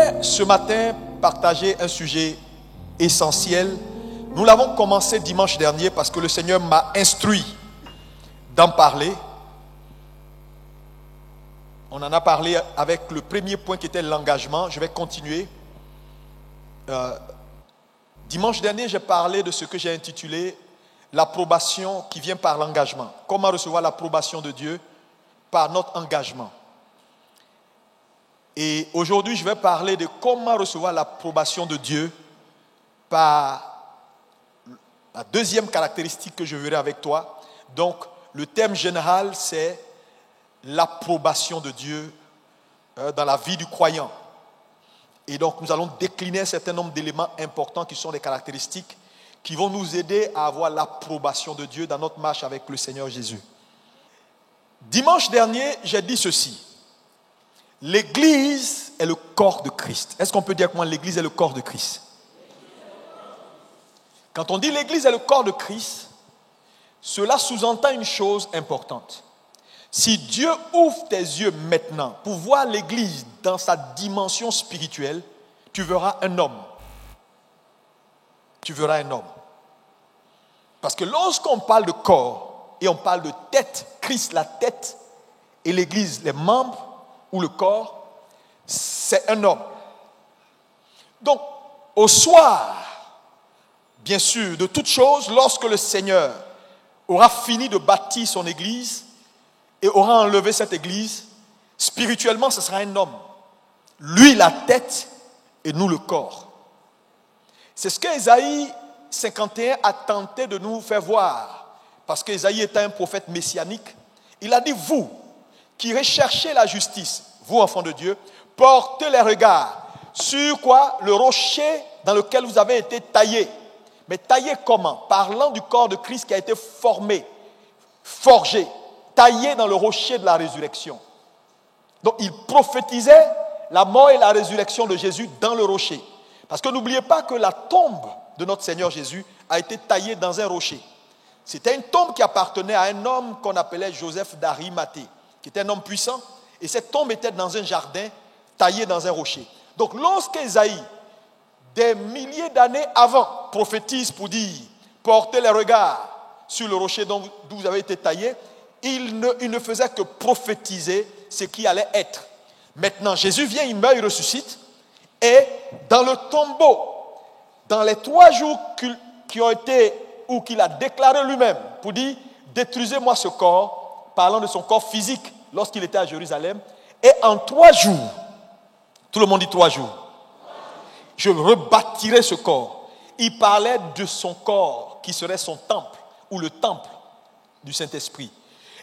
voudrais ce matin partager un sujet essentiel. Nous l'avons commencé dimanche dernier parce que le Seigneur m'a instruit d'en parler. On en a parlé avec le premier point qui était l'engagement. Je vais continuer. Dimanche dernier, j'ai parlé de ce que j'ai intitulé l'approbation qui vient par l'engagement. Comment recevoir l'approbation de Dieu par notre engagement. Et aujourd'hui, je vais parler de comment recevoir l'approbation de Dieu par la deuxième caractéristique que je verrai avec toi. Donc, le thème général, c'est l'approbation de Dieu dans la vie du croyant. Et donc, nous allons décliner un certain nombre d'éléments importants qui sont des caractéristiques qui vont nous aider à avoir l'approbation de Dieu dans notre marche avec le Seigneur Jésus. Dimanche dernier, j'ai dit ceci. L'Église est le corps de Christ. Est-ce qu'on peut dire comment l'Église est le corps de Christ? Quand on dit l'Église est le corps de Christ, cela sous-entend une chose importante. Si Dieu ouvre tes yeux maintenant pour voir l'Église dans sa dimension spirituelle, tu verras un homme. Tu verras un homme. Parce que lorsqu'on parle de corps et on parle de tête, Christ la tête et l'Église les membres ou le corps, c'est un homme. Donc, au soir, bien sûr, de toutes choses, lorsque le Seigneur aura fini de bâtir son Église et aura enlevé cette Église, spirituellement, ce sera un homme. Lui, la tête, et nous, le corps. C'est ce qu'Ésaïe 51 a tenté de nous faire voir. Parce qu'Ésaïe était un prophète messianique. Il a dit, vous, qui recherchez la justice, vous, enfants de Dieu, portez les regards sur quoi? Le rocher dans lequel vous avez été taillés. Mais taillé comment? Parlant du corps de Christ qui a été formé, forgé, taillé dans le rocher de la résurrection. Donc il prophétisait la mort et la résurrection de Jésus dans le rocher. Parce que n'oubliez pas que la tombe de notre Seigneur Jésus a été taillée dans un rocher. C'était une tombe qui appartenait à un homme qu'on appelait Joseph d'Arimathée, qui était un homme puissant. Et cette tombe était dans un jardin taillé dans un rocher. Donc lorsqu'Ésaïe, des milliers d'années avant, prophétise pour dire « Portez les regards sur le rocher d'où vous avez été taillé », il ne faisait que prophétiser ce qui allait être. Maintenant, Jésus vient, il meurt, il ressuscite. Et dans le tombeau, dans les 3 jours qui ont été, ou qu'il a déclaré lui-même, pour dire « Détruisez-moi ce corps », parlant de son corps physique lorsqu'il était à Jérusalem. Et en 3 jours, tout le monde dit 3 jours, je rebâtirai ce corps. Il parlait de son corps qui serait son temple ou le temple du Saint-Esprit.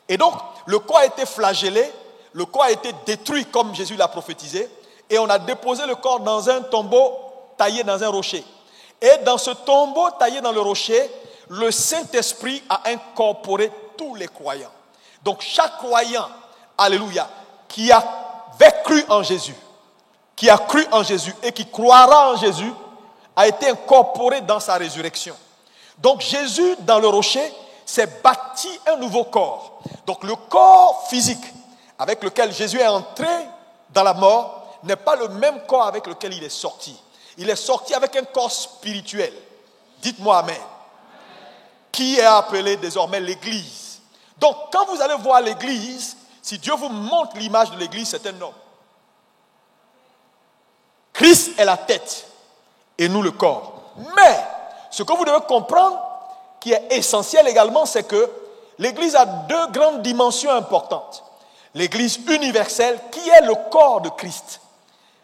Et donc, le corps a été flagellé, le corps a été détruit comme Jésus l'a prophétisé et on a déposé le corps dans un tombeau taillé dans un rocher. Et dans ce tombeau taillé dans le rocher, le Saint-Esprit a incorporé tous les croyants. Donc, chaque croyant, alléluia, qui avait cru en Jésus, qui a cru en Jésus et qui croira en Jésus, a été incorporé dans sa résurrection. Donc Jésus, dans le rocher, s'est bâti un nouveau corps. Donc le corps physique avec lequel Jésus est entré dans la mort n'est pas le même corps avec lequel il est sorti. Il est sorti avec un corps spirituel. Dites-moi Amen. Qui est appelé désormais l'Église. Donc quand vous allez voir l'Église, si Dieu vous montre l'image de l'Église, c'est un homme. Christ est la tête et nous le corps. Mais ce que vous devez comprendre, qui est essentiel également, c'est que l'Église a 2 grandes dimensions importantes. L'Église universelle, qui est le corps de Christ.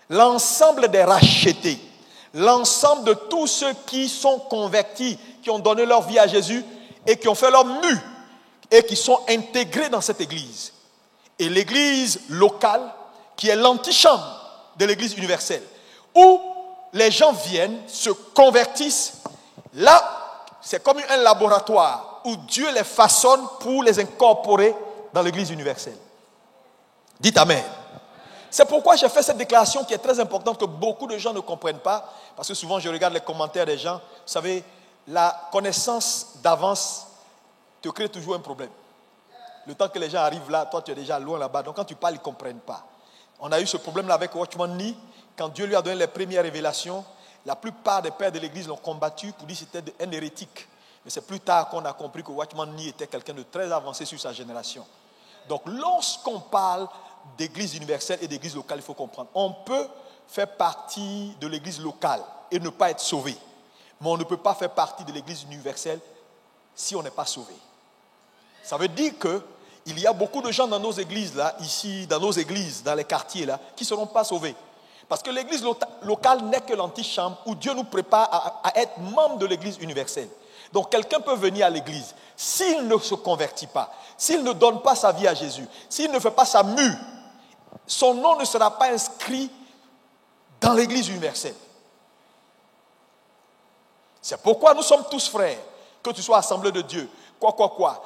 L'ensemble des rachetés. L'ensemble de tous ceux qui sont convertis, qui ont donné leur vie à Jésus et qui ont fait leur mue et qui sont intégrés dans cette Église. Et l'Église locale, qui est l'antichambre de l'Église universelle, où les gens viennent, se convertissent. Là, c'est comme un laboratoire où Dieu les façonne pour les incorporer dans l'Église universelle. Dites Amen. C'est pourquoi j'ai fait cette déclaration qui est très importante, que beaucoup de gens ne comprennent pas, parce que souvent je regarde les commentaires des gens. Vous savez, la connaissance d'avance te crée toujours un problème. Le temps que les gens arrivent là, toi tu es déjà loin là-bas, donc quand tu parles, ils ne comprennent pas. On a eu ce problème-là avec Watchman Nee, quand Dieu lui a donné les premières révélations, la plupart des pères de l'église l'ont combattu pour dire que c'était un hérétique. Mais c'est plus tard qu'on a compris que Watchman Nee était quelqu'un de très avancé sur sa génération. Donc lorsqu'on parle d'église universelle et d'église locale, il faut comprendre. On peut faire partie de l'église locale et ne pas être sauvé. Mais on ne peut pas faire partie de l'église universelle si on n'est pas sauvé. Ça veut dire qu'il y a beaucoup de gens dans nos églises, là, ici, dans nos églises, dans les quartiers, là, qui ne seront pas sauvés. Parce que l'église locale n'est que l'antichambre où Dieu nous prépare à être membre de l'église universelle. Donc quelqu'un peut venir à l'église, s'il ne se convertit pas, s'il ne donne pas sa vie à Jésus, s'il ne fait pas sa mue, son nom ne sera pas inscrit dans l'église universelle. C'est pourquoi nous sommes tous frères, que tu sois assemblée de Dieu, quoi.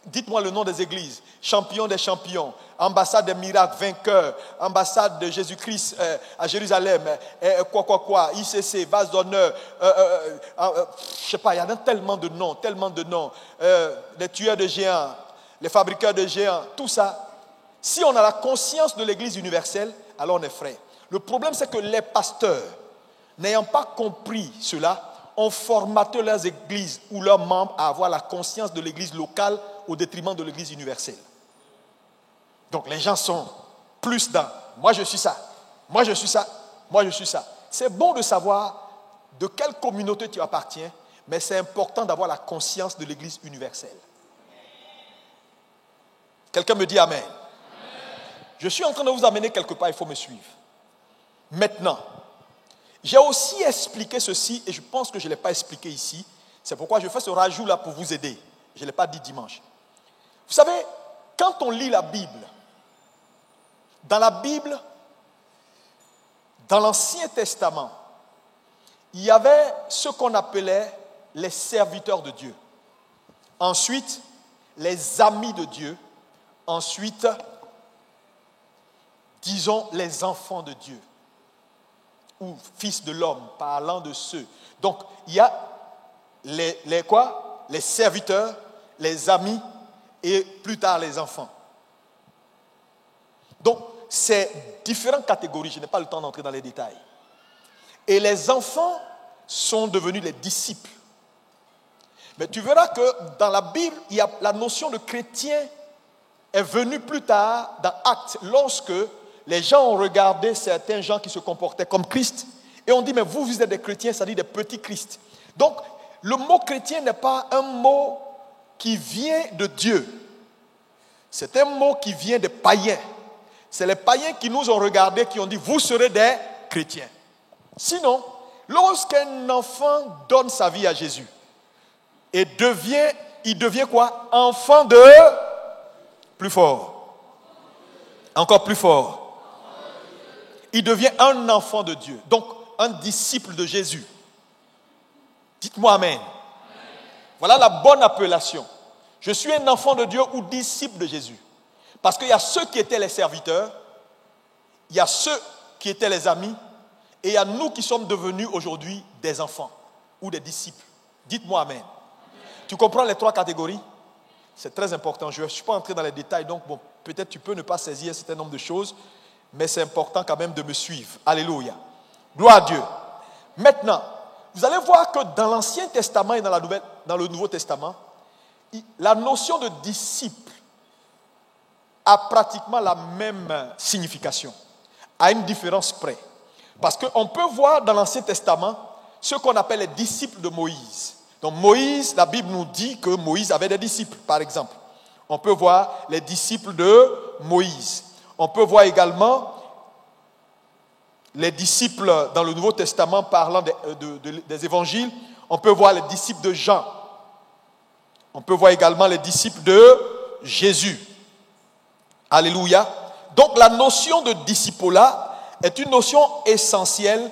Dites-moi le nom des églises. Champion des champions, ambassade des miracles, vainqueur, ambassade de Jésus-Christ à Jérusalem, ICC, vase d'honneur, je sais pas, il y en a tellement de noms, les tueurs de géants, les fabricants de géants, tout ça. Si on a la conscience de l'église universelle, alors on est frère. Le problème, c'est que les pasteurs, n'ayant pas compris cela, ont formaté leurs églises ou leurs membres à avoir la conscience de l'église locale au détriment de l'église universelle. Donc les gens sont plus dans « moi je suis ça, moi je suis ça, moi je suis ça ». C'est bon de savoir de quelle communauté tu appartiens, mais c'est important d'avoir la conscience de l'église universelle. Quelqu'un me dit Amen. Amen. Je suis en train de vous amener quelque part, il faut me suivre. Maintenant, j'ai aussi expliqué ceci et je pense que je ne l'ai pas expliqué ici. C'est pourquoi je fais ce rajout là pour vous aider. Je ne l'ai pas dit dimanche. Vous savez, quand on lit la Bible, dans l'Ancien Testament, il y avait ce qu'on appelait les serviteurs de Dieu. Ensuite, les amis de Dieu. Ensuite, disons les enfants de Dieu. Ou fils de l'homme, parlant de ceux. Donc, il y a les serviteurs, les amis et plus tard les enfants. Donc, c'est différentes catégories, je n'ai pas le temps d'entrer dans les détails. Et les enfants sont devenus les disciples. Mais tu verras que dans la Bible, il y a la notion de chrétien est venue plus tard dans Actes, lorsque les gens ont regardé certains gens qui se comportaient comme Christ et ont dit, mais vous êtes des chrétiens, c'est-à-dire des petits Christ. Donc, le mot chrétien n'est pas un mot qui vient de Dieu. C'est un mot qui vient des païens. C'est les païens qui nous ont regardés, qui ont dit, vous serez des chrétiens. Sinon, lorsqu'un enfant donne sa vie à Jésus et il devient quoi? Enfant de plus fort. Encore plus fort. Il devient un enfant de Dieu. Donc, un disciple de Jésus. Dites-moi Amen. Voilà la bonne appellation. Je suis un enfant de Dieu ou disciple de Jésus. Parce qu'il y a ceux qui étaient les serviteurs, il y a ceux qui étaient les amis, et il y a nous qui sommes devenus aujourd'hui des enfants ou des disciples. Dites-moi Amen. Tu comprends les trois catégories? C'est très important. Je ne suis pas entré dans les détails, donc bon, peut-être tu peux ne pas saisir un certain nombre de choses, mais c'est important quand même de me suivre. Alléluia. Gloire à Dieu. Maintenant, vous allez voir que dans l'Ancien Testament et dans le Nouveau Testament, la notion de disciple a pratiquement la même signification, à une différence près. Parce qu'on peut voir dans l'Ancien Testament ce qu'on appelle les disciples de Moïse. Donc Moïse, la Bible nous dit que Moïse avait des disciples, par exemple. On peut voir les disciples de Moïse. On peut voir également les disciples dans le Nouveau Testament parlant des évangiles. On peut voir les disciples de Jean. On peut voir également les disciples de Jésus. Alléluia. Donc la notion de discipolat est une notion essentielle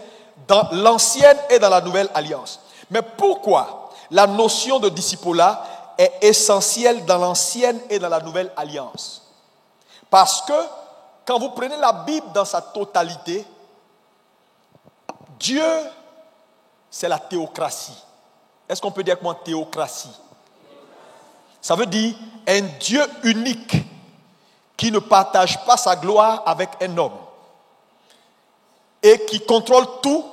dans l'Ancienne et dans la Nouvelle Alliance. Mais pourquoi la notion de discipolat est essentielle dans l'Ancienne et dans la Nouvelle Alliance? Parce que quand vous prenez la Bible dans sa totalité, Dieu, c'est la théocratie. Est-ce qu'on peut dire avec moi théocratie? Ça veut dire un Dieu unique qui ne partage pas sa gloire avec un homme. et qui contrôle tout,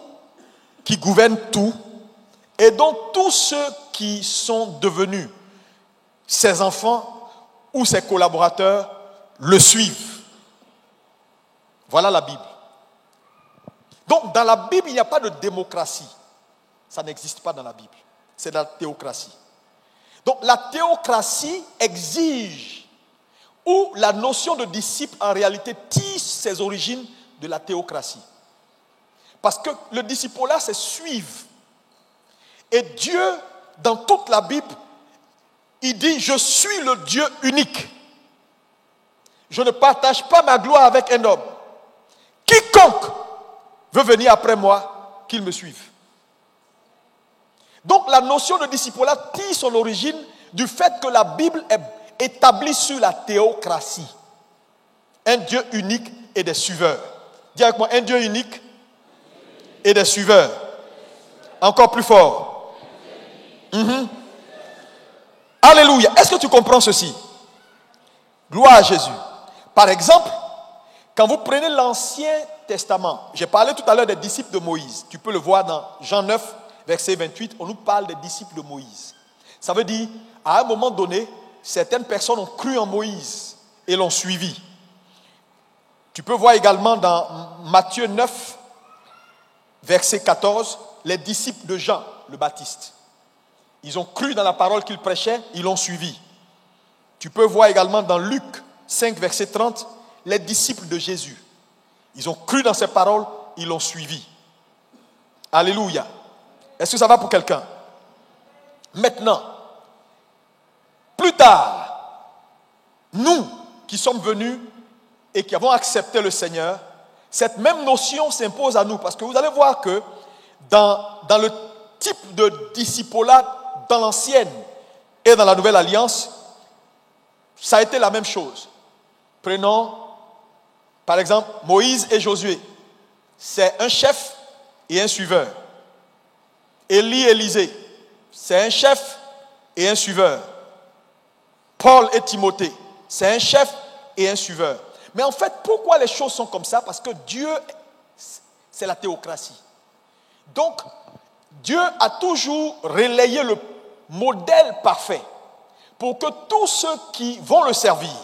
qui gouverne tout, et donc tous ceux qui sont devenus ses enfants ou ses collaborateurs le suivent. Voilà la Bible. Donc dans la Bible, il n'y a pas de démocratie. Ça n'existe pas dans la Bible. C'est de la théocratie. Donc la théocratie exige, ou la notion de disciple en réalité tisse ses origines de la théocratie. Parce que le disciple-là, c'est suivre. Et Dieu, dans toute la Bible, il dit, je suis le Dieu unique. Je ne partage pas ma gloire avec un homme. Quiconque veut venir après moi, qu'il me suive. Donc la notion de disciple-là tire son origine du fait que la Bible est établie sur la théocratie. Un Dieu unique et des suiveurs. Dis avec moi, un Dieu unique et des suiveurs. Encore plus fort. Alléluia. Est-ce que tu comprends ceci? Gloire à Jésus. Par exemple, quand vous prenez l'Ancien Testament, j'ai parlé tout à l'heure des disciples de Moïse. Tu peux le voir dans Jean 9, verset 28. On nous parle des disciples de Moïse. Ça veut dire, à un moment donné, certaines personnes ont cru en Moïse et l'ont suivi. Tu peux voir également dans Matthieu 9, verset 14, les disciples de Jean le Baptiste. Ils ont cru dans la parole qu'il prêchait, ils l'ont suivi. Tu peux voir également dans Luc 5, verset 30, les disciples de Jésus. Ils ont cru dans ses paroles, ils l'ont suivi. Alléluia. Est-ce que ça va pour quelqu'un? Maintenant, plus tard, nous qui sommes venus et qui avons accepté le Seigneur, cette même notion s'impose à nous. Parce que vous allez voir que dans le type de discipolat dans l'ancienne et dans la nouvelle alliance, ça a été la même chose. Prenons par exemple Moïse et Josué. C'est un chef et un suiveur. Élie et Élisée, c'est un chef et un suiveur. Paul et Timothée, c'est un chef et un suiveur. Mais en fait, pourquoi les choses sont comme ça? Parce que Dieu, c'est la théocratie. Donc, Dieu a toujours relayé le modèle parfait pour que tous ceux qui vont le servir,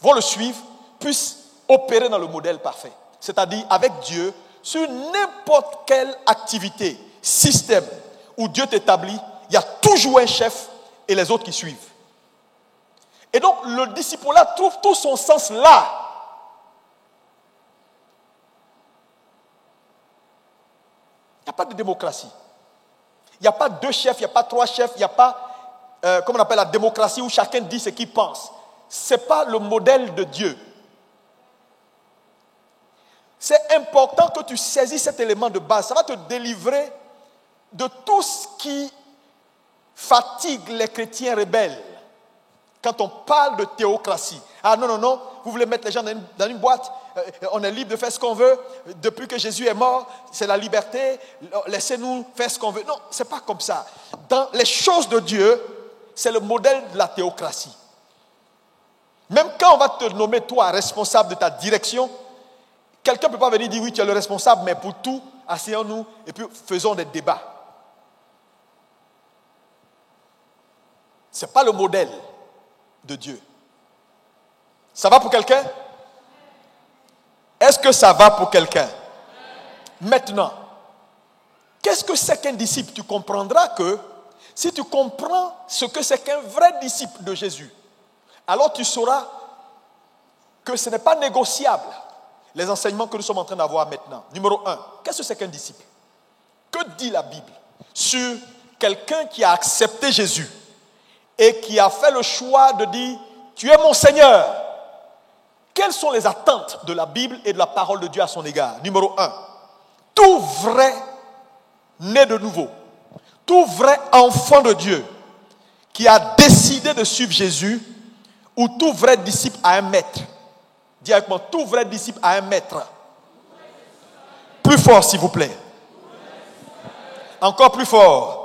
vont le suivre, puissent opérer dans le modèle parfait. C'est-à-dire, avec Dieu, sur n'importe quelle activité, système où Dieu t'établit, il y a toujours un chef et les autres qui suivent. Et donc, le disciple-là trouve tout son sens là. Il n'y a pas de démocratie. Il n'y a pas deux chefs, il n'y a pas trois chefs, il n'y a pas, comme on appelle la démocratie, où chacun dit ce qu'il pense. Ce n'est pas le modèle de Dieu. C'est important que tu saisisses cet élément de base. Ça va te délivrer de tout ce qui fatigue les chrétiens rebelles. Quand on parle de théocratie. Ah non, non, non, vous voulez mettre les gens dans une boîte, on est libre de faire ce qu'on veut. Depuis que Jésus est mort, c'est la liberté, laissez-nous faire ce qu'on veut. Non, ce n'est pas comme ça. Dans les choses de Dieu, c'est le modèle de la théocratie. Même quand on va te nommer toi responsable de ta direction, quelqu'un ne peut pas venir dire oui, tu es le responsable, mais pour tout, asseyons-nous et puis faisons des débats. Ce n'est pas le modèle de Dieu. Ça va pour quelqu'un? Est-ce que ça va pour quelqu'un? Maintenant, qu'est-ce que c'est qu'un disciple? Tu comprendras que si tu comprends ce que c'est qu'un vrai disciple de Jésus, alors tu sauras que ce n'est pas négociable, les enseignements que nous sommes en train d'avoir maintenant. Numéro 1, qu'est-ce que c'est qu'un disciple? Que dit la Bible sur quelqu'un qui a accepté Jésus et qui a fait le choix de dire « Tu es mon Seigneur ». Quelles sont les attentes de la Bible et de la parole de Dieu à son égard? Numéro 1, tout vrai né de nouveau, tout vrai enfant de Dieu qui a décidé de suivre Jésus, ou tout vrai disciple a un maître. Dis avec moi, tout vrai disciple a un maître. Plus fort s'il vous plaît. Encore plus fort.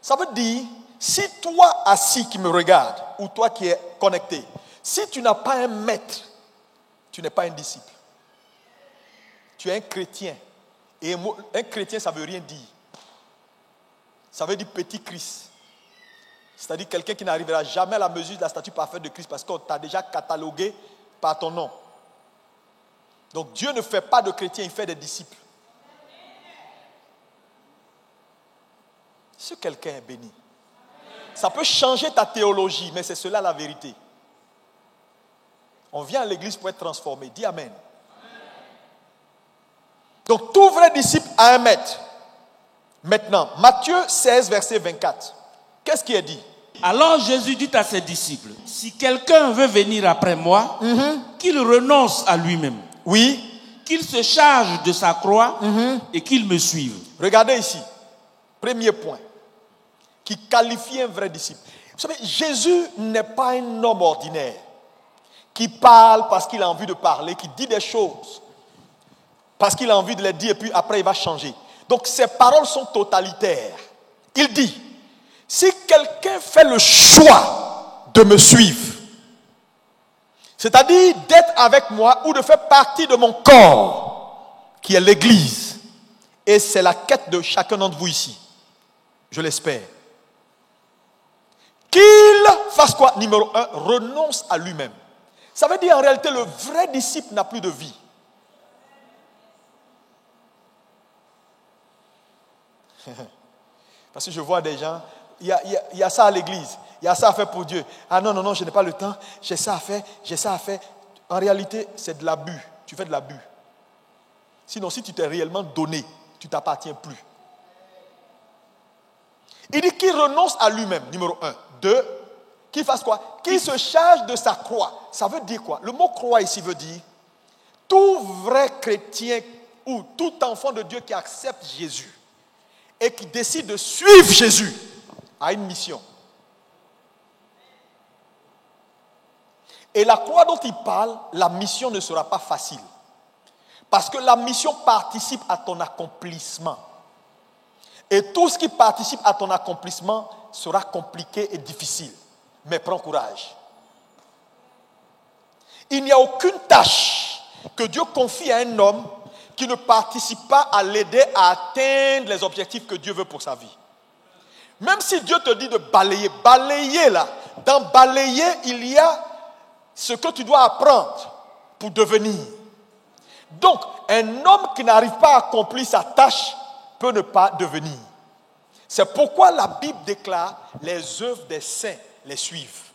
Ça veut dire, si toi assis qui me regarde, ou toi qui es connecté, si tu n'as pas un maître, tu n'es pas un disciple. tu es un chrétien. Et un chrétien, ça ne veut rien dire. Ça veut dire petit Christ. C'est-à-dire quelqu'un qui n'arrivera jamais à la mesure de la statue parfaite de Christ parce qu'on t'a déjà catalogué par ton nom. Donc Dieu ne fait pas de chrétiens, il fait des disciples. Si quelqu'un est béni, ça peut changer ta théologie, mais c'est cela la vérité. On vient à l'église pour être transformé. Dis Amen. Donc tout vrai disciple a un maître. Maintenant, Matthieu 16, verset 24. Qu'est-ce qui est dit? Alors Jésus dit à ses disciples, si quelqu'un veut venir après moi, qu'il renonce à lui-même. Oui. Qu'il se charge de sa croix et qu'il me suive. Regardez ici. Premier point qui qualifie un vrai disciple. Vous savez, Jésus n'est pas un homme ordinaire qui parle parce qu'il a envie de parler, qui dit des choses parce qu'il a envie de les dire et puis après il va changer. Donc ses paroles sont totalitaires. Il dit, si quelqu'un fait le choix de me suivre, c'est-à-dire d'être avec moi ou de faire partie de mon corps, qui est l'Église, et c'est la quête de chacun d'entre vous ici, je l'espère, qu'il fasse quoi? Numéro 1, renonce à lui-même. Ça veut dire en réalité le vrai disciple n'a plus de vie. Parce que je vois des gens, il y a ça à l'église, il y a ça à faire pour Dieu. Ah non, je n'ai pas le temps, j'ai ça à faire. En réalité, c'est de l'abus. Tu fais de l'abus. Sinon, si tu t'es réellement donné, tu ne t'appartiens plus. Il dit qu'il renonce à lui-même, numéro 1. 2, qu'il fasse quoi? Qu'il se charge de sa croix. Ça veut dire quoi? Le mot croix ici veut dire tout vrai chrétien ou tout enfant de Dieu qui accepte Jésus et qui décide de suivre Jésus a une mission. Et la croix dont il parle, la mission ne sera pas facile. Parce que la mission participe à ton accomplissement. Et tout ce qui participe à ton accomplissement sera compliqué et difficile. Mais prends courage. Il n'y a aucune tâche que Dieu confie à un homme qui ne participe pas à l'aider à atteindre les objectifs que Dieu veut pour sa vie. Même si Dieu te dit de balayer là, dans balayer, il y a ce que tu dois apprendre pour devenir. Donc, un homme qui n'arrive pas à accomplir sa tâche peut ne pas devenir. C'est pourquoi la Bible déclare les œuvres des saints les suivent.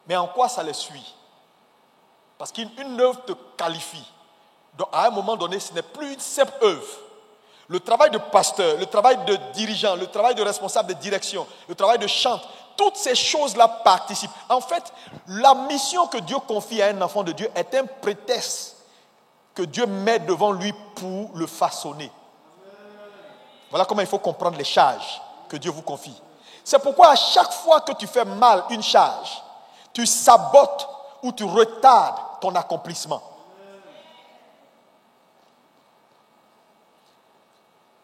Mais en quoi ça les suit? Parce qu'une œuvre te qualifie. Donc, à un moment donné, ce n'est plus une simple œuvre. Le travail de pasteur, le travail de dirigeant, le travail de responsable de direction, le travail de chanteur, toutes ces choses-là participent. En fait, la mission que Dieu confie à un enfant de Dieu est un prétexte que Dieu met devant lui pour le façonner. Voilà comment il faut comprendre les charges que Dieu vous confie. C'est pourquoi à chaque fois que tu fais mal une charge, tu sabotes ou tu retardes ton accomplissement.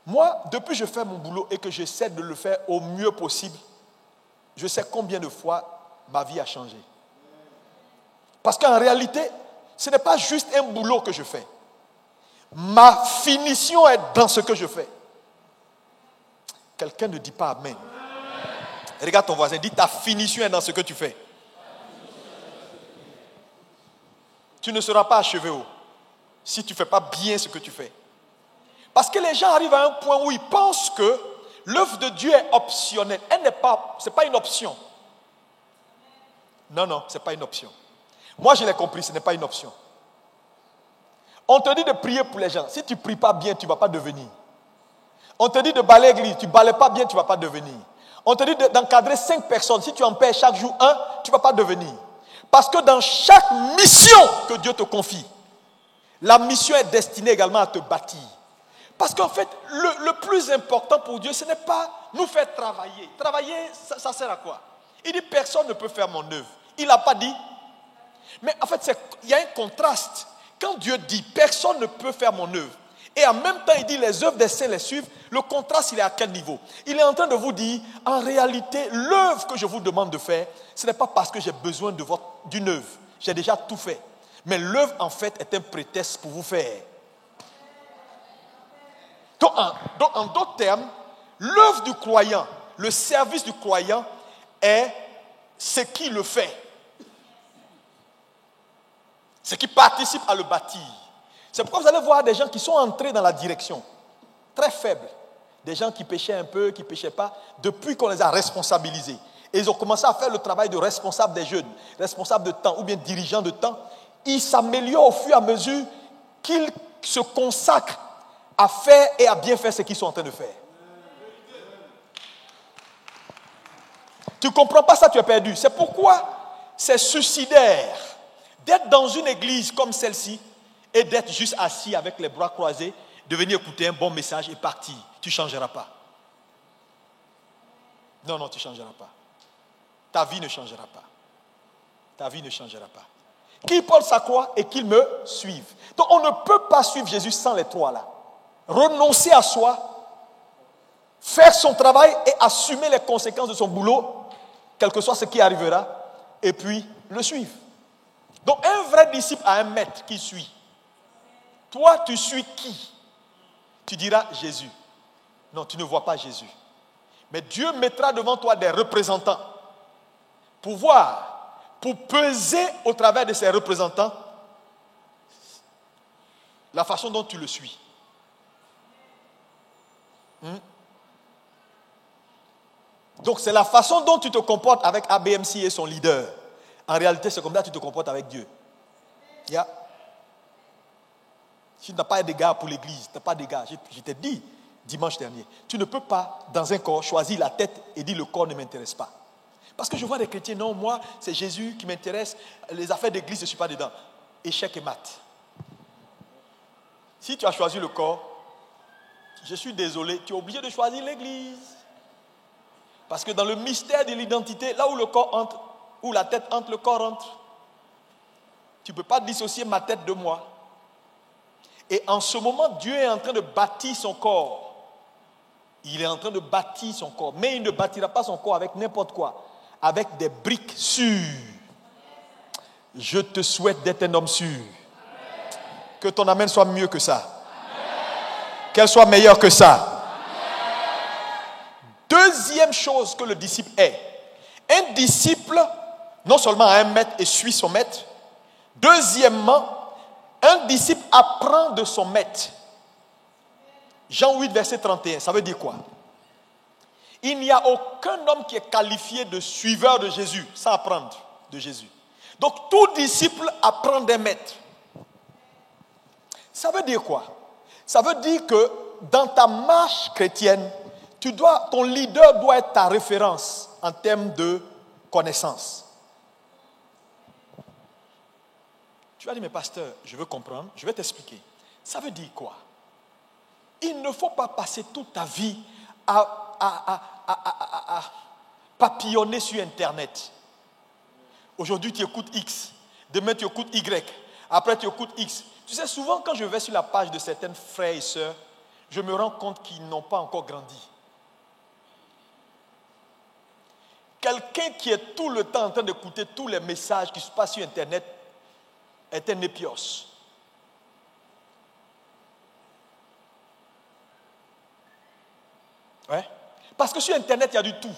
Moi, depuis que je fais mon boulot et que j'essaie de le faire au mieux possible, je sais combien de fois ma vie a changé. Parce qu'en réalité, ce n'est pas juste un boulot que je fais. Ma finition est dans ce que je fais. Quelqu'un ne dit pas Amen. Regarde ton voisin, dis ta finition est dans ce que tu fais. Tu ne seras pas achevé si tu ne fais pas bien ce que tu fais. Parce que les gens arrivent à un point où ils pensent que l'œuvre de Dieu est optionnelle. Ce n'est pas une option. Non, ce n'est pas une option. Moi, je l'ai compris, ce n'est pas une option. On te dit de prier pour les gens. Si tu ne pries pas bien, tu ne vas pas devenir. On te dit de balayer l'église. Tu ne balaies pas bien, tu ne vas pas devenir. On te dit d'encadrer 5 personnes. Si tu en paies chaque jour 1, tu ne vas pas devenir. Parce que dans chaque mission que Dieu te confie, la mission est destinée également à te bâtir. Parce qu'en fait, le plus important pour Dieu, ce n'est pas nous faire travailler. Travailler, ça sert à quoi? Il dit, personne ne peut faire mon œuvre. Il n'a pas dit. Mais en fait, il y a un contraste. Quand Dieu dit, personne ne peut faire mon œuvre, et en même temps, il dit, les œuvres des saints les suivent, le contraste, il est à quel niveau? Il est en train de vous dire, en réalité, l'œuvre que je vous demande de faire, ce n'est pas parce que j'ai besoin d'une œuvre. J'ai déjà tout fait. Mais l'œuvre, en fait, est un prétexte pour vous faire Donc, en d'autres termes, l'œuvre du croyant, le service du croyant est ce qui le fait. Ce qui participe à le bâtir. C'est pourquoi vous allez voir des gens qui sont entrés dans la direction, très faibles. Des gens qui péchaient un peu, qui ne péchaient pas, depuis qu'on les a responsabilisés. Et ils ont commencé à faire le travail de responsable des jeunes, responsable de temps ou bien dirigeant de temps. Ils s'améliorent au fur et à mesure qu'ils se consacrent à faire et à bien faire ce qu'ils sont en train de faire. Tu ne comprends pas ça, tu es perdu. C'est pourquoi c'est suicidaire d'être dans une église comme celle-ci et d'être juste assis avec les bras croisés, de venir écouter un bon message et partir. Tu ne changeras pas. Non, tu ne changeras pas. Ta vie ne changera pas. Ta vie ne changera pas. Qu'il porte sa croix et qu'il me suive. Donc on ne peut pas suivre Jésus sans les trois là. Renoncer à soi, faire son travail et assumer les conséquences de son boulot, quel que soit ce qui arrivera, et puis le suivre. Donc un vrai disciple a un maître qui suit. Toi, tu suis qui? Tu diras Jésus. Non, tu ne vois pas Jésus. Mais Dieu mettra devant toi des représentants pour voir, pour peser au travers de ces représentants la façon dont tu le suis. Donc c'est la façon dont tu te comportes avec ABMC et son leader. En réalité, c'est comme ça que tu te comportes avec Dieu. Yeah. Si tu n'as pas d'égard pour l'église, tu n'as pas d'égard. Je t'ai dit dimanche dernier, tu ne peux pas, dans un corps, choisir la tête et dire le corps ne m'intéresse pas. Parce que je vois des chrétiens, non, moi, c'est Jésus qui m'intéresse, les affaires d'église, je ne suis pas dedans. Échec et mat. Si tu as choisi le corps, je suis désolé, tu es obligé de choisir l'église. Parce que dans le mystère de l'identité, là où le corps entre, où la tête entre, le corps entre. Tu ne peux pas dissocier ma tête de moi. Et en ce moment, Dieu est en train de bâtir son corps. Il est en train de bâtir son corps. Mais il ne bâtira pas son corps avec n'importe quoi. Avec des briques sûres. Je te souhaite d'être un homme sûr. Que ton amen soit mieux que ça. Qu'elle soit meilleure que ça. Deuxième chose que le disciple est. Un disciple, non seulement a un maître et suit son maître. Deuxièmement, un disciple apprend de son maître. Jean 8, verset 31, ça veut dire quoi? Il n'y a aucun homme qui est qualifié de suiveur de Jésus sans apprendre de Jésus. Donc tout disciple apprend d'un maître. Ça veut dire quoi? Ça veut dire que dans ta marche chrétienne, ton leader doit être ta référence en termes de connaissance. Tu vas dire, mais pasteur, je veux comprendre, je vais t'expliquer. Ça veut dire quoi? Il ne faut pas passer toute ta vie à papillonner sur Internet. Aujourd'hui, tu écoutes X. Demain, tu écoutes Y. Après, tu écoutes X. Tu sais, souvent, quand je vais sur la page de certains frères et sœurs, je me rends compte qu'ils n'ont pas encore grandi. Quelqu'un qui est tout le temps en train d'écouter tous les messages qui se passent sur Internet est un épios. Ouais. Parce que sur Internet, il y a du tout.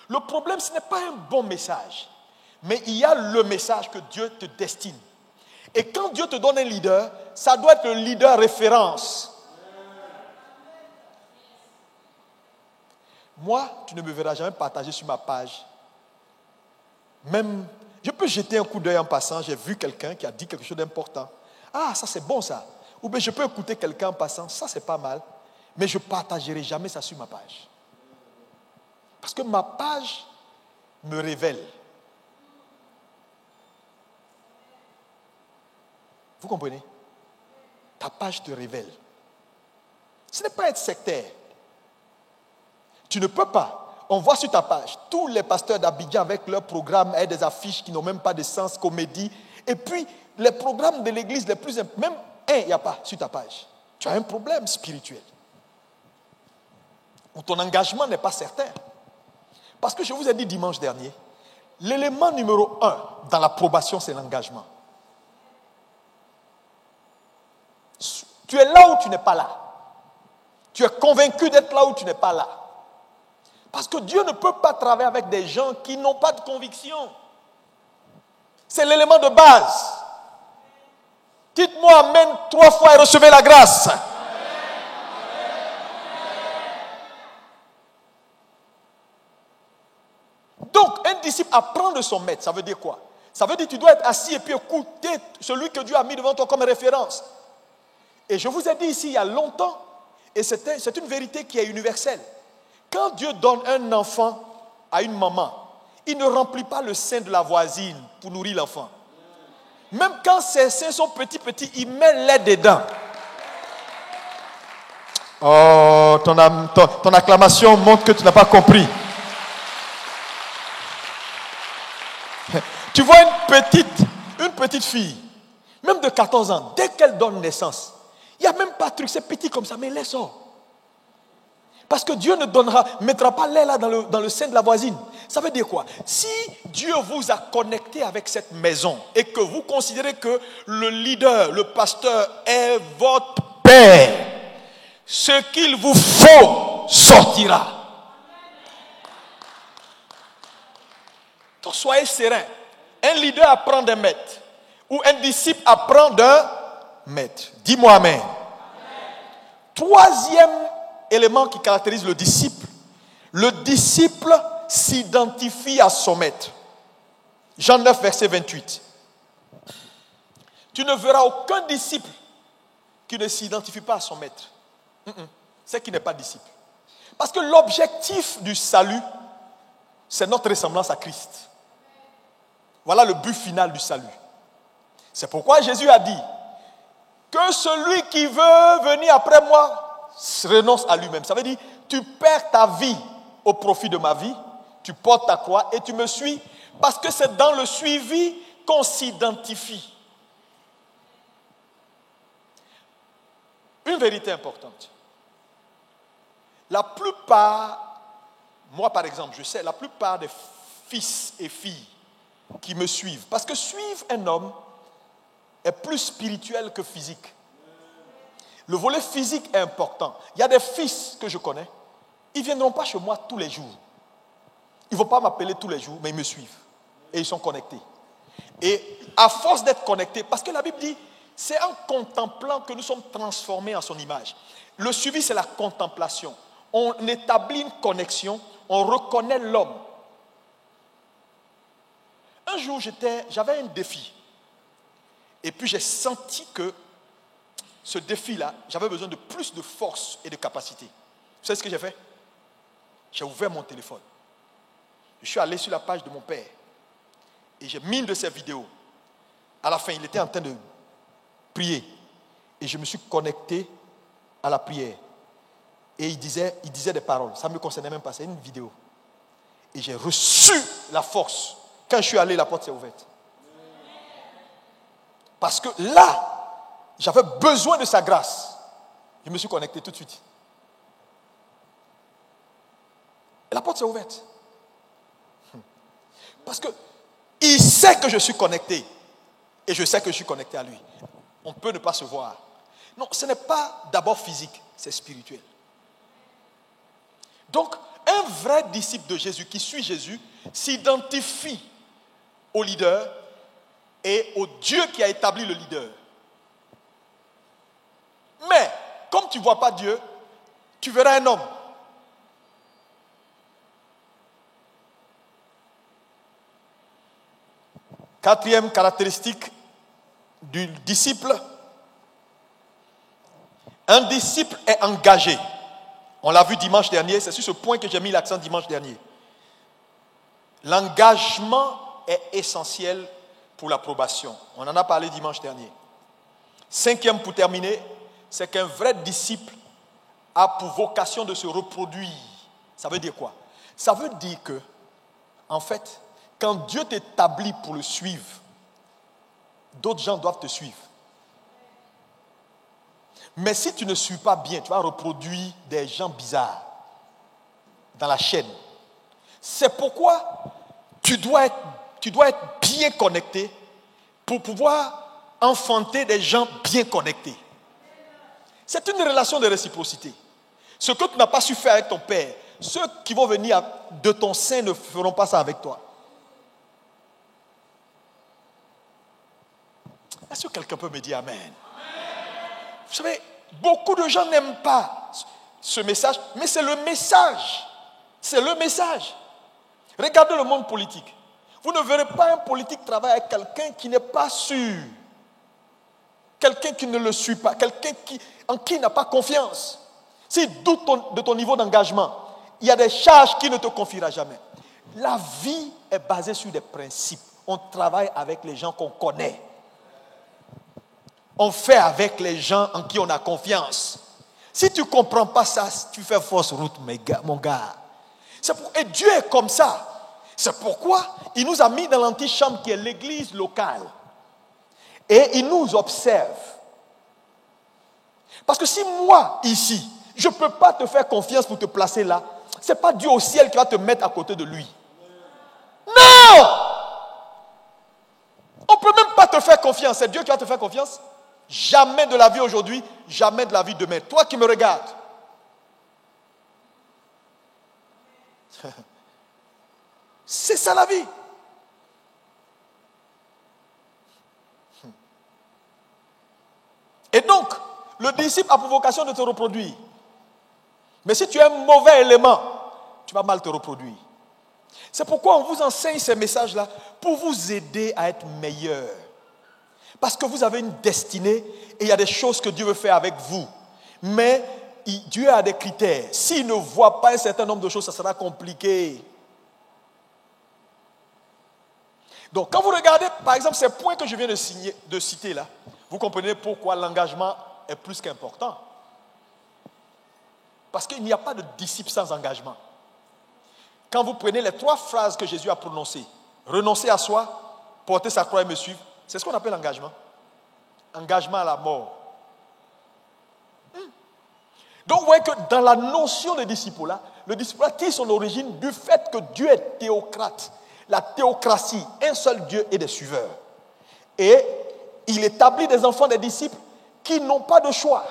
Le problème, ce n'est pas un bon message, mais il y a le message que Dieu te destine. Et quand Dieu te donne un leader, ça doit être le leader référence. Moi, tu ne me verras jamais partager sur ma page. Même, je peux jeter un coup d'œil en passant, j'ai vu quelqu'un qui a dit quelque chose d'important. Ah, ça c'est bon ça. Ou bien je peux écouter quelqu'un en passant, ça c'est pas mal. Mais je ne partagerai jamais ça sur ma page. Parce que ma page me révèle. Vous comprenez? Ta page te révèle. Ce n'est pas être sectaire. Tu ne peux pas. On voit sur ta page tous les pasteurs d'Abidjan avec leurs programmes et des affiches qui n'ont même pas de sens, comédie. Et puis, les programmes de l'église les plus... Même un, il n'y a pas sur ta page. Tu as un problème spirituel. Ou ton engagement n'est pas certain. Parce que je vous ai dit dimanche dernier, l'élément numéro 1 dans l'approbation, c'est l'engagement. Tu es là ou tu n'es pas là. Tu es convaincu d'être là où tu n'es pas là. Parce que Dieu ne peut pas travailler avec des gens qui n'ont pas de conviction. C'est l'élément de base. Dites-moi amen 3 fois et recevez la grâce. Donc, un disciple apprend de son maître. Ça veut dire quoi? Ça veut dire que tu dois être assis et puis écouter celui que Dieu a mis devant toi comme référence. Et je vous ai dit ici il y a longtemps, et c'est une vérité qui est universelle. Quand Dieu donne un enfant à une maman, il ne remplit pas le sein de la voisine pour nourrir l'enfant. Même quand ses seins sont petits, il met lait dedans. Oh, ton acclamation montre que tu n'as pas compris. Tu vois une petite fille, même de 14 ans, dès qu'elle donne naissance, il n'y a même pas de truc, c'est petit comme ça, mais elle sort. Parce que Dieu ne mettra pas lait là dans le sein de la voisine. Ça veut dire quoi? Si Dieu vous a connecté avec cette maison et que vous considérez que le leader, le pasteur est votre père, ce qu'il vous faut sortira. Donc soyez serein. Un leader apprend d'un maître ou un disciple apprend d'un maître. Dis-moi amen. Troisième élément qui caractérise le disciple s'identifie à son maître. Jean 9, verset 28. Tu ne verras aucun disciple qui ne s'identifie pas à son maître. C'est qui n'est pas disciple. Parce que l'objectif du salut, c'est notre ressemblance à Christ. Voilà le but final du salut. C'est pourquoi Jésus a dit que celui qui veut venir après moi renonce à lui-même. Ça veut dire, tu perds ta vie au profit de ma vie, tu portes ta croix et tu me suis, parce que c'est dans le suivi qu'on s'identifie. Une vérité importante. La plupart, moi par exemple, je sais, la plupart des fils et filles qui me suivent, parce que suivre un homme est plus spirituel que physique. Le volet physique est important. Il y a des fils que je connais, ils ne viendront pas chez moi tous les jours. Ils ne vont pas m'appeler tous les jours, mais ils me suivent. Et ils sont connectés. Et à force d'être connectés, parce que la Bible dit, c'est en contemplant que nous sommes transformés en son image. Le suivi, c'est la contemplation. On établit une connexion, on reconnaît l'homme. Un jour, j'avais un défi. Et puis j'ai senti que ce défi-là, j'avais besoin de plus de force et de capacité. Vous savez ce que j'ai fait? J'ai ouvert mon téléphone. Je suis allé sur la page de mon père. Et j'ai mis une de ses vidéos. À la fin, il était en train de prier. Et je me suis connecté à la prière. Et il disait des paroles. Ça ne me concernait même pas, c'est une vidéo. Et j'ai reçu la force. Quand je suis allé, la porte s'est ouverte. Parce que là, j'avais besoin de sa grâce. Je me suis connecté tout de suite. Et la porte s'est ouverte. Parce que il sait que je suis connecté. Et je sais que je suis connecté à lui. On peut ne pas se voir. Non, ce n'est pas d'abord physique, c'est spirituel. Donc, un vrai disciple de Jésus qui suit Jésus s'identifie au leader et au Dieu qui a établi le leader. Mais, comme tu ne vois pas Dieu, tu verras un homme. Quatrième caractéristique du disciple. Un disciple est engagé. On l'a vu dimanche dernier, c'est sur ce point que j'ai mis l'accent dimanche dernier. L'engagement est essentiel pour l'approbation. On en a parlé dimanche dernier. Cinquième, pour terminer, c'est qu'un vrai disciple a pour vocation de se reproduire. Ça veut dire quoi? Ça veut dire que, en fait, quand Dieu t'établit pour le suivre, d'autres gens doivent te suivre. Mais si tu ne suis pas bien, tu vas reproduire des gens bizarres dans la chaîne. C'est pourquoi tu dois être bien connecté pour pouvoir enfanter des gens bien connectés. C'est une relation de réciprocité. Ce que tu n'as pas su faire avec ton père, ceux qui vont venir de ton sein ne feront pas ça avec toi. Est-ce que quelqu'un peut me dire Amen? Vous savez, beaucoup de gens n'aiment pas ce message, mais c'est le message. C'est le message. Regardez le monde politique. Vous ne verrez pas un politique travailler avec quelqu'un qui n'est pas sûr. Quelqu'un qui ne le suit pas. Quelqu'un en qui il n'a pas confiance. S'il doute de ton niveau d'engagement, il y a des charges qu'il ne te confiera jamais. La vie est basée sur des principes. On travaille avec les gens qu'on connaît. On fait avec les gens en qui on a confiance. Si tu ne comprends pas ça, tu fais fausse route, mon gars. Et Dieu est comme ça. C'est pourquoi il nous a mis dans l'antichambre qui est l'église locale. Et il nous observe. Parce que si moi, ici, je ne peux pas te faire confiance pour te placer là, ce n'est pas Dieu au ciel qui va te mettre à côté de lui. Non! On ne peut même pas te faire confiance. C'est Dieu qui va te faire confiance. Jamais de la vie aujourd'hui, jamais de la vie demain. Toi qui me regardes. C'est ça la vie. Et donc, le disciple a pour vocation de te reproduire. Mais si tu es un mauvais élément, tu vas mal te reproduire. C'est pourquoi on vous enseigne ces messages-là pour vous aider à être meilleur. Parce que vous avez une destinée et il y a des choses que Dieu veut faire avec vous. Mais Dieu a des critères. S'il ne voit pas un certain nombre de choses, ça sera compliqué. Donc, quand vous regardez, par exemple, ces points que je viens de citer là, vous comprenez pourquoi l'engagement est plus qu'important. Parce qu'il n'y a pas de disciple sans engagement. Quand vous prenez les 3 phrases que Jésus a prononcées, renoncer à soi, porter sa croix et me suivre, c'est ce qu'on appelle engagement. Engagement à la mort. Donc, vous voyez que dans la notion de disciple-là, le disciple tire son origine du fait que Dieu est théocrate. La théocratie, un seul Dieu et des suiveurs. Et il établit des enfants, des disciples qui n'ont pas de choix.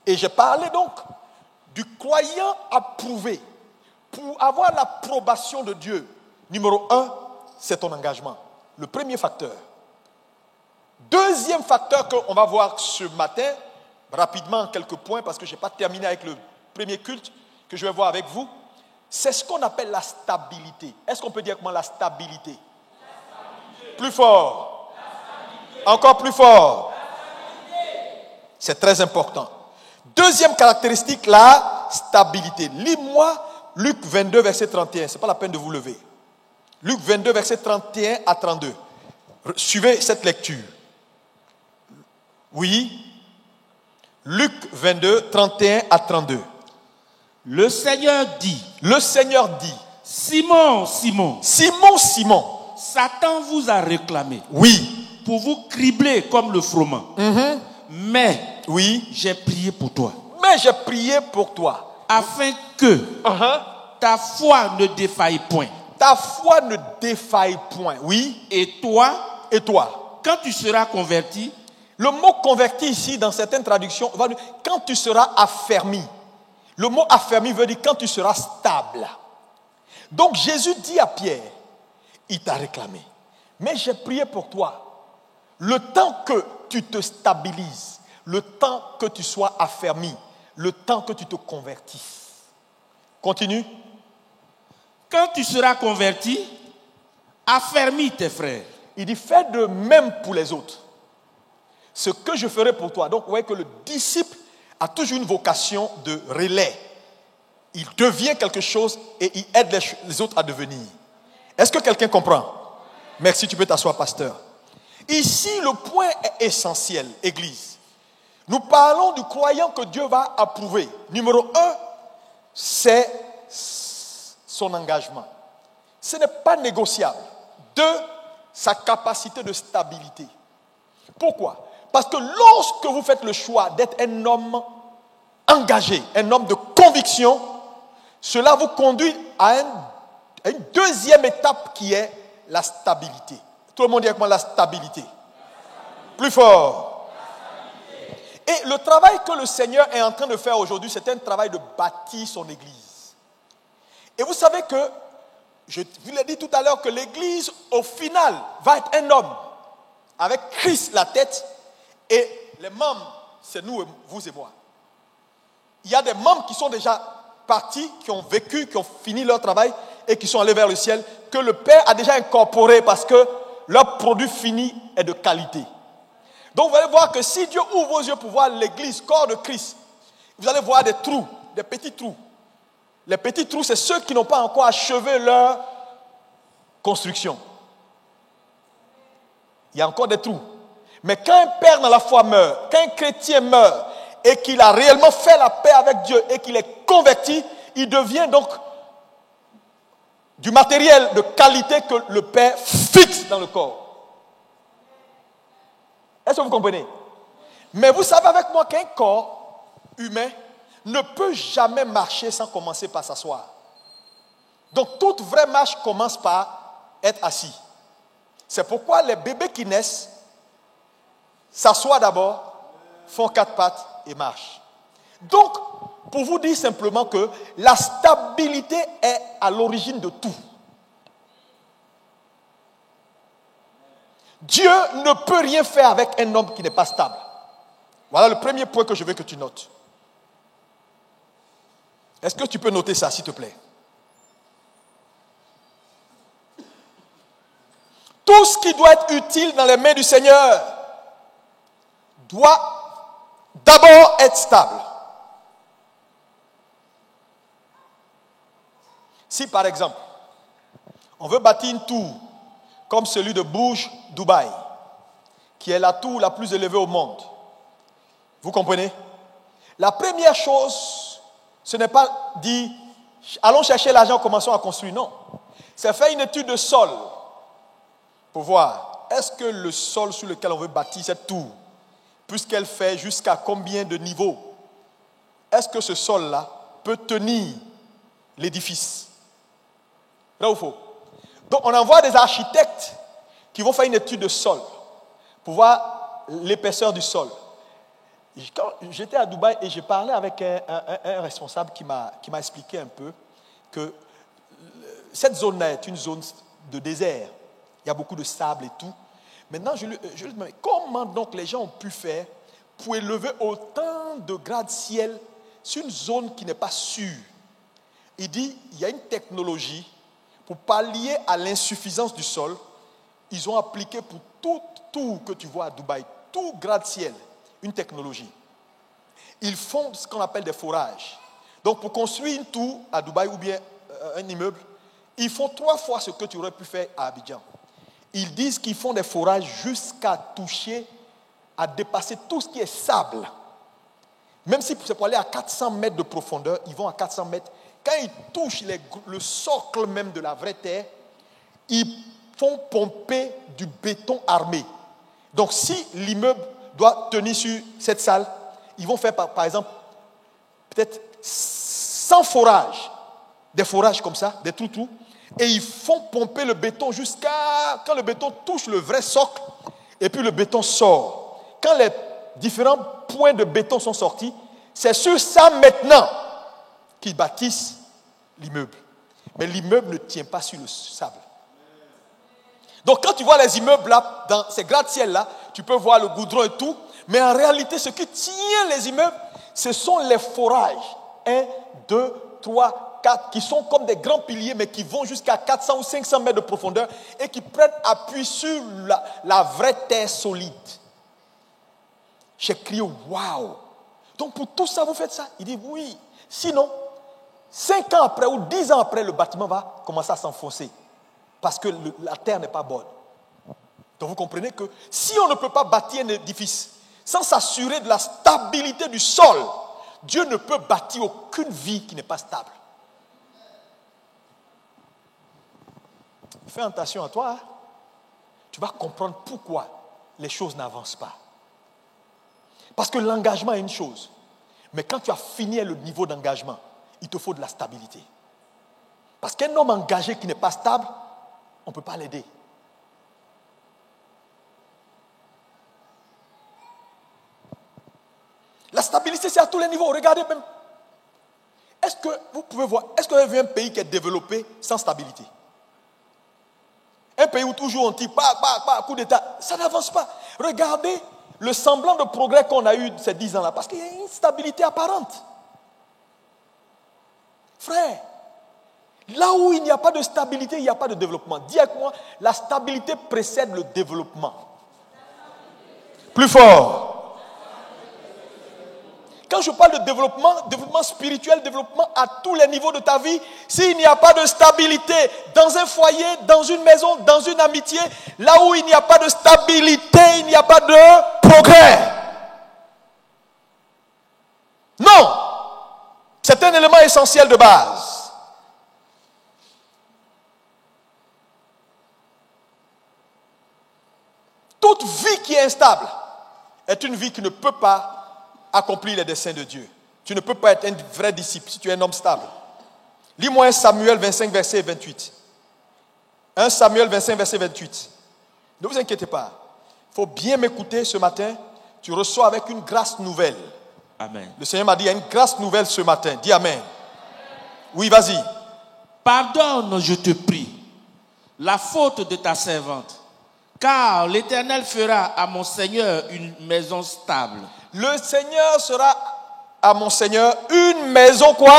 Et j'ai parlé donc du croyant approuvé. Pour avoir l'approbation de Dieu, numéro 1, c'est ton engagement. Le premier facteur. Deuxième facteur qu'on va voir ce matin, rapidement en quelques points, parce que je n'ai pas terminé avec le premier culte que je vais voir avec vous, c'est ce qu'on appelle la stabilité. Est-ce qu'on peut dire comment la stabilité? Plus fort. Encore plus fort. C'est très important. Deuxième caractéristique, la stabilité. Lis-moi Luc 22, verset 31. Ce n'est pas la peine de vous lever. Luc 22, verset 31 à 32. Suivez cette lecture. Oui. Luc 22, 31 à 32. Le Seigneur dit. Simon, Simon. Simon, Simon. Satan vous a réclamé. Oui. Pour vous cribler comme le froment. Mais. Oui. J'ai prié pour toi. Afin que ta foi ne défaille point. Oui. Et toi. Quand tu seras converti. Le mot converti ici, dans certaines traductions, va dire quand tu seras affermi. Le mot affermi veut dire quand tu seras stable. Donc Jésus dit à Pierre, il t'a réclamé. Mais j'ai prié pour toi. Le temps que tu te stabilises, le temps que tu sois affermi, le temps que tu te convertisses. Continue. Quand tu seras converti, affermis tes frères. Il dit, fais de même pour les autres. Ce que je ferai pour toi. Donc, vous voyez que le disciple a toujours une vocation de relais. Il devient quelque chose et il aide les autres à devenir. Est-ce que quelqu'un comprend? Merci, tu peux t'asseoir, pasteur. Ici, le point est essentiel, Église. Nous parlons du croyant que Dieu va approuver. Numéro 1, c'est son engagement. Ce n'est pas négociable. 2, sa capacité de stabilité. Pourquoi? Parce que lorsque vous faites le choix d'être un homme engagé, un homme de conviction, cela vous conduit à une deuxième étape qui est la stabilité. Tout le monde dit avec moi la stabilité. Plus fort. Et le travail que le Seigneur est en train de faire aujourd'hui, c'est un travail de bâtir son Église. Et vous savez que, je vous l'ai dit tout à l'heure, que l'Église, au final, va être un homme, avec Christ la tête, et les membres, c'est nous, vous et moi. Il y a des membres qui sont déjà partis, qui ont vécu, qui ont fini leur travail, et qui sont allés vers le ciel, que le Père a déjà incorporé parce que leur produit fini est de qualité. Donc vous allez voir que si Dieu ouvre vos yeux pour voir l'Église, corps de Christ, vous allez voir des trous, des petits trous. Les petits trous, c'est ceux qui n'ont pas encore achevé leur construction. Il y a encore des trous. Mais quand un père dans la foi meurt, quand un chrétien meurt, et qu'il a réellement fait la paix avec Dieu, et qu'il est converti, il devient donc du matériel de qualité que le Père fixe dans le corps. Est-ce que vous comprenez? Mais vous savez avec moi qu'un corps humain ne peut jamais marcher sans commencer par s'asseoir. Donc toute vraie marche commence par être assis. C'est pourquoi les bébés qui naissent s'assoient d'abord, font 4 pattes et marchent. Donc, pour vous dire simplement que la stabilité est à l'origine de tout. Dieu ne peut rien faire avec un homme qui n'est pas stable. Voilà le premier point que je veux que tu notes. Est-ce que tu peux noter ça, s'il te plaît? Tout ce qui doit être utile dans les mains du Seigneur doit d'abord être stable. Si par exemple, on veut bâtir une tour comme celui de Burj Dubaï, qui est la tour la plus élevée au monde, vous comprenez? La première chose, ce n'est pas dire, allons chercher l'argent, commençons à construire. Non. C'est faire une étude de sol pour voir, est-ce que le sol sur lequel on veut bâtir cette tour, puisqu'elle fait jusqu'à combien de niveaux, est-ce que ce sol-là peut tenir l'édifice? Vrai ou faux? Donc on envoie des architectes qui vont faire une étude de sol pour voir l'épaisseur du sol. Quand j'étais à Dubaï et j'ai parlé avec un responsable qui m'a expliqué un peu que cette zone-là est une zone de désert. Il y a beaucoup de sable et tout. Maintenant, je lui demande, comment donc les gens ont pu faire pour élever autant de gratte-ciel sur une zone qui n'est pas sûre? Il dit, il y a une technologie pour pallier à l'insuffisance du sol. Ils ont appliqué pour tout tour que tu vois à Dubaï, tout gratte-ciel, une technologie. Ils font ce qu'on appelle des forages. Donc pour construire une tour à Dubaï ou bien un immeuble, ils font 3 fois ce que tu aurais pu faire à Abidjan. Ils disent qu'ils font des forages jusqu'à toucher, à dépasser tout ce qui est sable. Même si c'est pour aller à 400 mètres de profondeur, ils vont à 400 mètres. Quand ils touchent le socle même de la vraie terre, ils font pomper du béton armé. Donc si l'immeuble doit tenir sur cette salle, ils vont faire par exemple peut-être 100 forages, des forages comme ça, des trous, et ils font pomper le béton jusqu'à quand le béton touche le vrai socle, et puis le béton sort. Quand les différents points de béton sont sortis, c'est sur ça maintenant qu'ils bâtissent l'immeuble. Mais l'immeuble ne tient pas sur le sable. Donc quand tu vois les immeubles là, dans ces gratte-ciel là, tu peux voir le goudron et tout, mais en réalité ce qui tient les immeubles, ce sont les forages. 1, 2, 3, 4, qui sont comme des grands piliers, mais qui vont jusqu'à 400 ou 500 mètres de profondeur et qui prennent appui sur la vraie terre solide. J'ai crié, waouh! Donc pour tout ça, vous faites ça? Il dit oui. Sinon, 5 ans après ou 10 ans après, le bâtiment va commencer à s'enfoncer. Parce que la terre n'est pas bonne. Donc vous comprenez que si on ne peut pas bâtir un édifice sans s'assurer de la stabilité du sol, Dieu ne peut bâtir aucune vie qui n'est pas stable. Fais attention à toi. Hein? Tu vas comprendre pourquoi les choses n'avancent pas. Parce que l'engagement est une chose. Mais quand tu as fini le niveau d'engagement, il te faut de la stabilité. Parce qu'un homme engagé qui n'est pas stable, on ne peut pas l'aider. La stabilité, c'est à tous les niveaux. Regardez même. Est-ce que vous pouvez voir, est-ce que vous avez vu un pays qui est développé sans stabilité? Un pays où toujours on tire, coup d'État, ça n'avance pas. Regardez le semblant de progrès qu'on a eu ces 10 ans-là, parce qu'il y a une stabilité apparente. Frère, là où il n'y a pas de stabilité, il n'y a pas de développement. Dis avec moi, la stabilité précède le développement. Plus fort. Quand je parle de développement spirituel, développement à tous les niveaux de ta vie, s'il n'y a pas de stabilité dans un foyer, dans une maison, dans une amitié, là où il n'y a pas de stabilité, il n'y a pas de progrès. Non! C'est un élément essentiel de base. Toute vie qui est instable est une vie qui ne peut pas accomplir les desseins de Dieu. Tu ne peux pas être un vrai disciple si tu es un homme stable. Lis-moi 1 Samuel 25, verset 28. 1 Samuel 25, verset 28. Ne vous inquiétez pas. Il faut bien m'écouter ce matin. Tu reçois avec une grâce nouvelle. Amen. Le Seigneur m'a dit, il y a une grâce nouvelle ce matin. Dis Amen. Oui, vas-y. Pardonne, je te prie, la faute de ta servante, car l'Éternel fera à mon Seigneur une maison stable. Le Seigneur sera à mon Seigneur une maison quoi?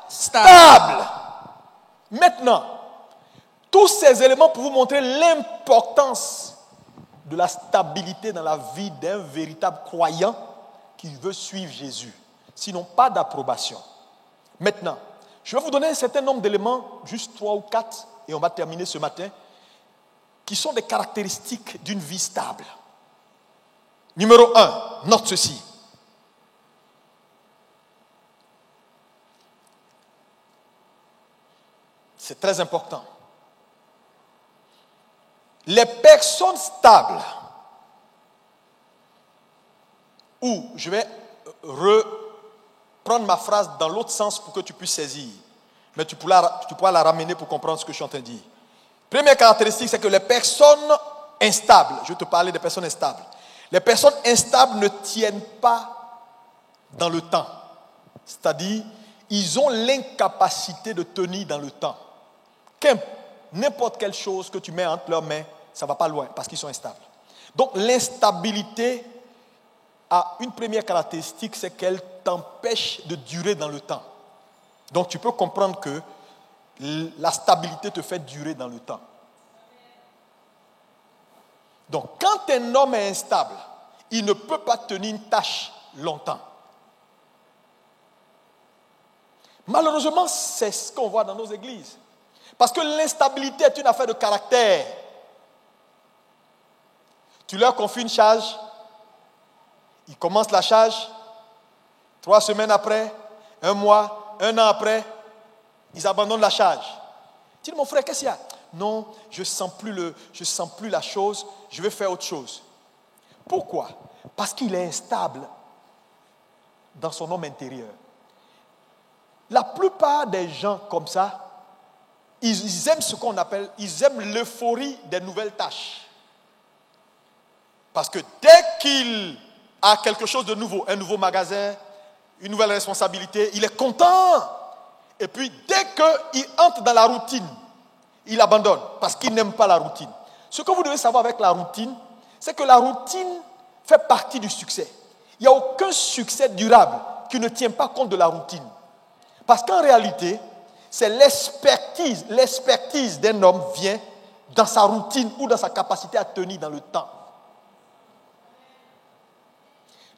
Stable. Maintenant, tous ces éléments pour vous montrer l'importance de la stabilité dans la vie d'un véritable croyant qui veut suivre Jésus. Sinon, pas d'approbation. Maintenant, je vais vous donner un certain nombre d'éléments, juste 3 ou 4, et on va terminer ce matin, qui sont des caractéristiques d'une vie stable. Numéro 1, note ceci. C'est très important. Les personnes stables, ou je vais reprendre ma phrase dans l'autre sens pour que tu puisses saisir, mais tu pourras la ramener pour comprendre ce que je suis en train de dire. Première caractéristique, c'est que les personnes instables, je vais te parler des personnes instables, les personnes instables ne tiennent pas dans le temps. C'est-à-dire, ils ont l'incapacité de tenir dans le temps. N'importe quelle chose que tu mets entre leurs mains, ça ne va pas loin parce qu'ils sont instables. Donc, l'instabilité a une première caractéristique, c'est qu'elle t'empêche de durer dans le temps. Donc, tu peux comprendre que la stabilité te fait durer dans le temps. Donc, quand un homme est instable, il ne peut pas tenir une tâche longtemps. Malheureusement, c'est ce qu'on voit dans nos églises. Parce que l'instabilité est une affaire de caractère. Tu leur confies une charge, ils commencent la charge, 3 semaines après, 1 mois, 1 an après, ils abandonnent la charge. Tu dis, mon frère, qu'est-ce qu'il y a? Non, je ne sens plus la chose, je vais faire autre chose. Pourquoi? Parce qu'il est instable dans son homme intérieur. La plupart des gens comme ça, ils aiment ce qu'on appelle, ils aiment l'euphorie des nouvelles tâches. Parce que dès qu'il a quelque chose de nouveau, un nouveau magasin, une nouvelle responsabilité, il est content. Et puis dès qu'il entre dans la routine, il abandonne parce qu'il n'aime pas la routine. Ce que vous devez savoir avec la routine, c'est que la routine fait partie du succès. Il n'y a aucun succès durable qui ne tient pas compte de la routine. Parce qu'en réalité, c'est l'expertise d'un homme vient dans sa routine ou dans sa capacité à tenir dans le temps.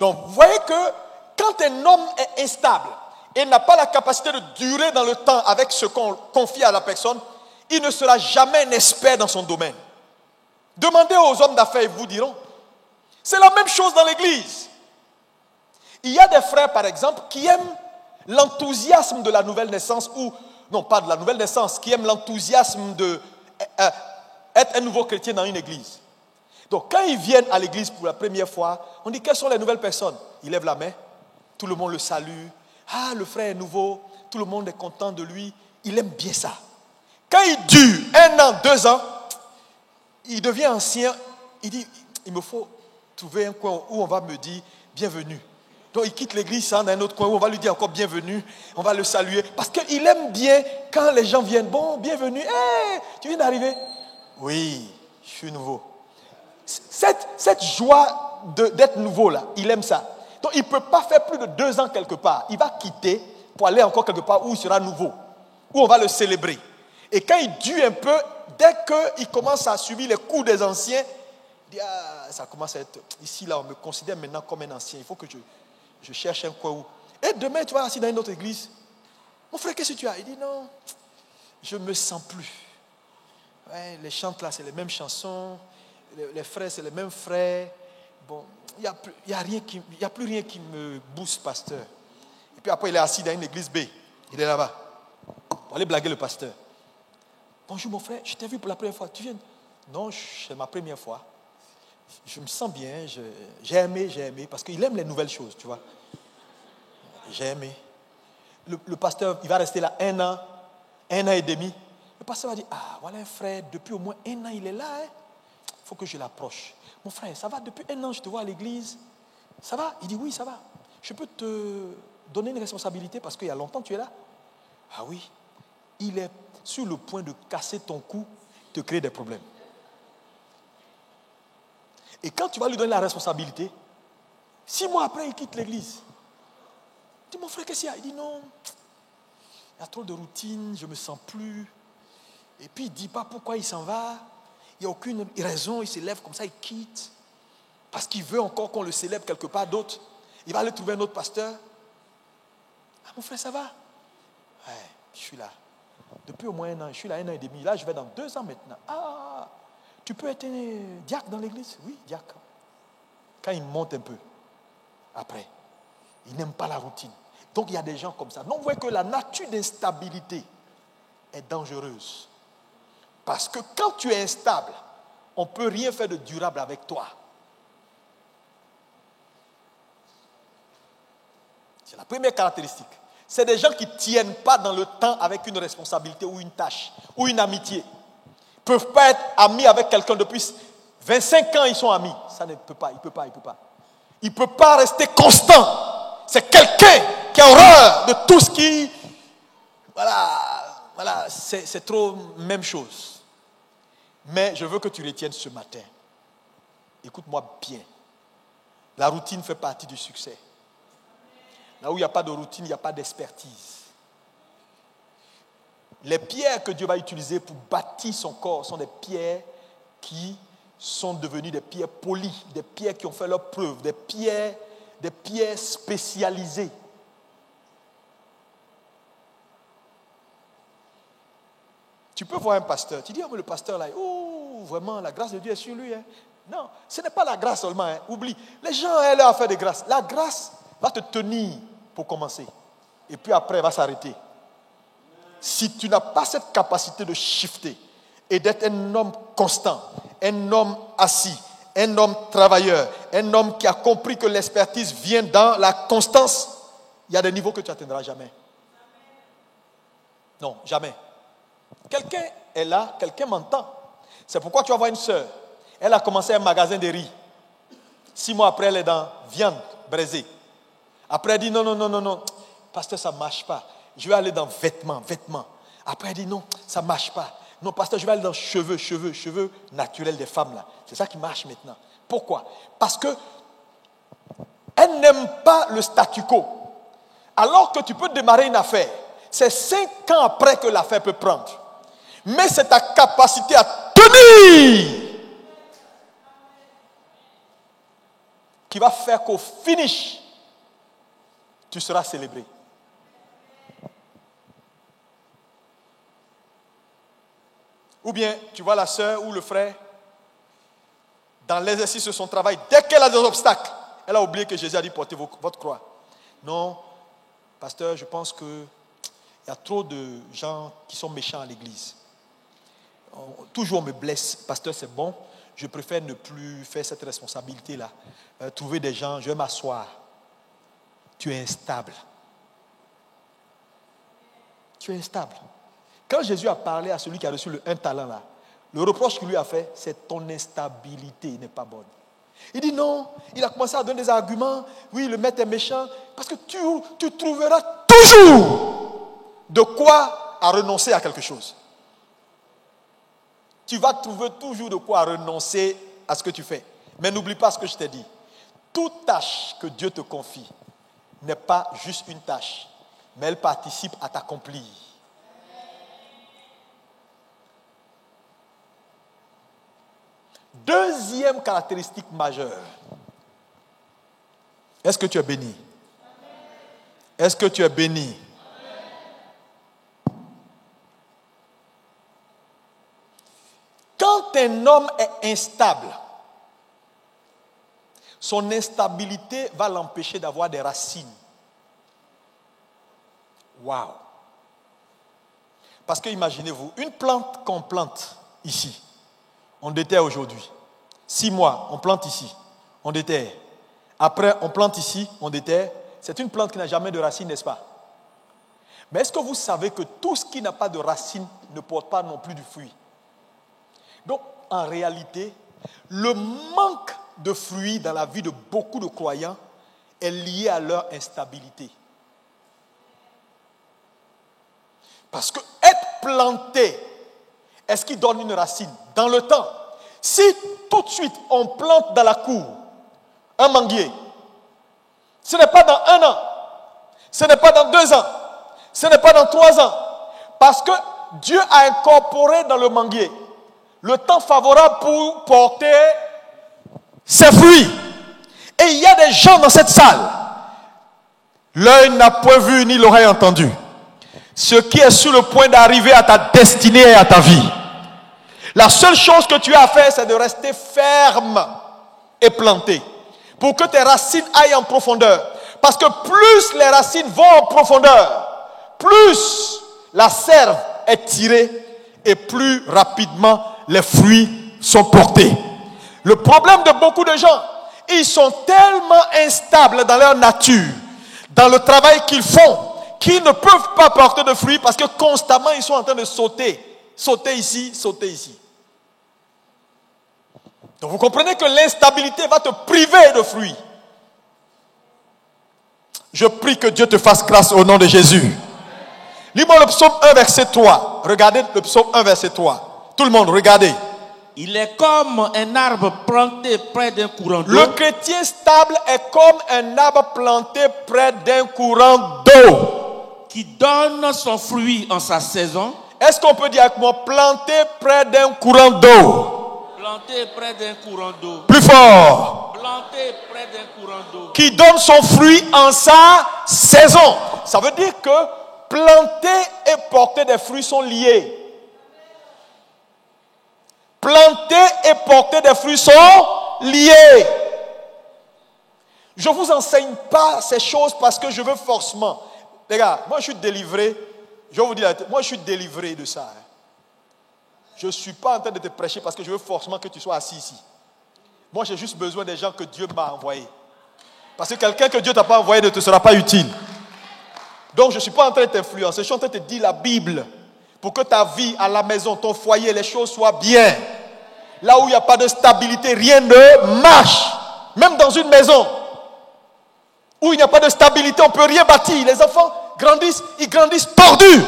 Donc, vous voyez que quand un homme est instable et n'a pas la capacité de durer dans le temps avec ce qu'on confie à la personne, il ne sera jamais un expert dans son domaine. Demandez aux hommes d'affaires, ils vous diront. C'est la même chose dans l'église. Il y a des frères, par exemple, qui aiment l'enthousiasme de la nouvelle naissance, ou, non pas de la nouvelle naissance, qui aiment l'enthousiasme d'être un nouveau chrétien dans une église. Donc, quand ils viennent à l'église pour la première fois, on dit, quelles sont les nouvelles personnes? Ils lèvent la main, tout le monde le salue. Ah, le frère est nouveau, tout le monde est content de lui. Il aime bien ça. Quand il dure 1 an, 2 ans, il devient ancien. Il dit, il me faut trouver un coin où on va me dire, bienvenue. Donc il quitte l'église dans un autre coin où on va lui dire encore bienvenue, on va le saluer. Parce qu'il aime bien quand les gens viennent. Bon, bienvenue, hey, tu viens d'arriver? Oui, je suis nouveau. Cette joie d'être nouveau là, il aime ça. Donc il ne peut pas faire plus de 2 ans quelque part. Il va quitter pour aller encore quelque part où il sera nouveau, où on va le célébrer. Et quand il dure un peu, dès qu'il commence à suivre les coups des anciens, il dit, ah, ça commence à être... Ici, là, on me considère maintenant comme un ancien. Il faut que je cherche un coin où... Et demain, tu vas assis dans une autre église. Mon frère, qu'est-ce que tu as? Il dit, non, je ne me sens plus. Ouais, les chants là, c'est les mêmes chansons. Les frères, c'est les mêmes frères. Bon, il n'y a plus rien qui me booste, pasteur. Et puis après, il est assis dans une église B. Il est là-bas. Pour aller blaguer le pasteur. Bonjour mon frère, je t'ai vu pour la première fois. Tu viens? Non, c'est ma première fois. Je me sens bien. J'ai aimé. Parce qu'il aime les nouvelles choses, tu vois. J'ai aimé. Le pasteur, il va rester là 1 an et demi. Le pasteur va dire, ah, voilà un frère, depuis au moins 1 an, il est là. Il faut que je l'approche. Mon frère, ça va, depuis 1 an, je te vois à l'église. Ça va? Il dit, oui, ça va. Je peux te donner une responsabilité parce qu'il y a longtemps tu es là? Ah oui. Il est sur le point de casser ton cou, te créer des problèmes. Et quand tu vas lui donner la responsabilité, 6 mois après, il quitte l'église. Tu dis, mon frère, qu'est-ce qu'il y a? Il dit, non, il y a trop de routine, je ne me sens plus. Et puis, il ne dit pas pourquoi il s'en va. Il n'y a aucune raison, il se lève comme ça, il quitte. Parce qu'il veut encore qu'on le célèbre quelque part d'autre. Il va aller trouver un autre pasteur. Ah, mon frère, ça va? Ouais, je suis là. Depuis au moins 1 an, je suis là 1 an et demi. Là, je vais dans 2 ans maintenant. Ah, tu peux être diacre dans l'église? Oui, diacre. Quand il monte un peu, après, il n'aime pas la routine. Donc, il y a des gens comme ça. Donc, vous voyez que la nature d'instabilité est dangereuse. Parce que quand tu es instable, on ne peut rien faire de durable avec toi. C'est la première caractéristique. C'est des gens qui ne tiennent pas dans le temps avec une responsabilité ou une tâche ou une amitié. Ils ne peuvent pas être amis avec quelqu'un depuis 25 ans, ils sont amis. Ça ne peut pas, il ne peut pas. Il ne peut pas rester constant. C'est quelqu'un qui a horreur de tout ce qui... Voilà, c'est trop même chose. Mais je veux que tu retiennes ce matin. Écoute-moi bien. La routine fait partie du succès. Là où il n'y a pas de routine, il n'y a pas d'expertise. Les pierres que Dieu va utiliser pour bâtir son corps sont des pierres qui sont devenues des pierres polies, des pierres qui ont fait leur preuve, des pierres spécialisées. Tu peux voir un pasteur, tu dis, oh, mais le pasteur là, oh, vraiment, la grâce de Dieu est sur lui. Hein. Non, ce n'est pas la grâce seulement, hein. Oublie. Les gens, elle a fait de grâce. La grâce va te tenir pour commencer. Et puis après, elle va s'arrêter. Si tu n'as pas cette capacité de shifter et d'être un homme constant, un homme assis, un homme travailleur, un homme qui a compris que l'expertise vient dans la constance, il y a des niveaux que tu n'atteindras jamais. Non, jamais. Quelqu'un est là, quelqu'un m'entend. C'est pourquoi tu vas voir une sœur. Elle a commencé un magasin de riz. 6 mois après, elle est dans viande braisée. Après, elle dit non. Pasteur, ça ne marche pas. Je vais aller dans vêtements. Après, elle dit non, ça ne marche pas. Non, pasteur, je vais aller dans cheveux naturels des femmes là. C'est ça qui marche maintenant. Pourquoi? Parce que elle n'aime pas le statu quo. Alors que tu peux démarrer une affaire, c'est 5 ans après que l'affaire peut prendre. Mais c'est ta capacité à tenir qui va faire qu'au finish, tu seras célébré. Ou bien, tu vois la sœur ou le frère, dans l'exercice de son travail, dès qu'elle a des obstacles, elle a oublié que Jésus a dit portez votre croix. Non, pasteur, je pense qu'il y a trop de gens qui sont méchants à l'église. Toujours on me blesse, pasteur, c'est bon. Je préfère ne plus faire cette responsabilité-là. Trouver des gens, je vais m'asseoir. Tu es instable. Tu es instable. Quand Jésus a parlé à celui qui a reçu un talent là, le reproche qu'il lui a fait, c'est ton instabilité n'est pas bonne. Il dit non, il a commencé à donner des arguments. Oui, le maître est méchant. Parce que tu trouveras toujours de quoi à renoncer à quelque chose. Tu vas trouver toujours de quoi renoncer à ce que tu fais. Mais n'oublie pas ce que je t'ai dit. Toute tâche que Dieu te confie n'est pas juste une tâche, mais elle participe à t'accomplir. Deuxième caractéristique majeure. Est-ce que tu es béni? Est-ce que tu es béni? Quand un homme est instable, son instabilité va l'empêcher d'avoir des racines. Waouh! Parce que imaginez-vous, une plante qu'on plante ici, on déterre aujourd'hui. 6 mois, on plante ici, on déterre. Après, on plante ici, on déterre. C'est une plante qui n'a jamais de racines, n'est-ce pas? Mais est-ce que vous savez que tout ce qui n'a pas de racines ne porte pas non plus du fruit? Donc, en réalité, le manque de fruits dans la vie de beaucoup de croyants est lié à leur instabilité. Parce que être planté, est-ce qu'il donne une racine? Dans le temps, si tout de suite on plante dans la cour un manguier, ce n'est pas dans 1 an, ce n'est pas dans 2 ans, ce n'est pas dans 3 ans, parce que Dieu a incorporé dans le manguier le temps favorable pour porter ses fruits. Et il y a des gens dans cette salle, l'œil n'a point vu ni l'oreille entendu ce qui est sur le point d'arriver à ta destinée et à ta vie. La seule chose que tu as à faire, c'est de rester ferme et planté pour que tes racines aillent en profondeur. Parce que plus les racines vont en profondeur, plus la sève est tirée et plus rapidement les fruits sont portés. Le problème de beaucoup de gens, ils sont tellement instables dans leur nature, dans le travail qu'ils font, qu'ils ne peuvent pas porter de fruits parce que constamment ils sont en train de sauter. Sauter ici, sauter ici. Donc vous comprenez que l'instabilité va te priver de fruits. Je prie que Dieu te fasse grâce au nom de Jésus. Lis-moi le psaume 1 verset 3. Regardez le psaume 1 verset 3. Tout le monde, regardez. Il est comme un arbre planté près d'un courant d'eau. Le chrétien stable est comme un arbre planté près d'un courant d'eau. Qui donne son fruit en sa saison. Est-ce qu'on peut dire avec moi, planté près d'un courant d'eau? Planté près d'un courant d'eau. Plus fort. Planté près d'un courant d'eau. Qui donne son fruit en sa saison. Ça veut dire que planter et porter des fruits sont liés. Planter et porter des fruits sont liés. Je ne vous enseigne pas ces choses parce que je veux forcément. Les gars, moi je suis délivré. Je vais vous dire, moi je suis délivré de ça. Je ne suis pas en train de te prêcher parce que je veux forcément que tu sois assis ici. Moi j'ai juste besoin des gens que Dieu m'a envoyés. Parce que quelqu'un que Dieu ne t'a pas envoyé ne te sera pas utile. Donc je ne suis pas en train de t'influencer. Je suis en train de te dire la Bible. Pour que ta vie à la maison, ton foyer, les choses soient bien. Là où il n'y a pas de stabilité, rien ne marche. Même dans une maison où il n'y a pas de stabilité, on ne peut rien bâtir. Les enfants grandissent, ils grandissent tordus.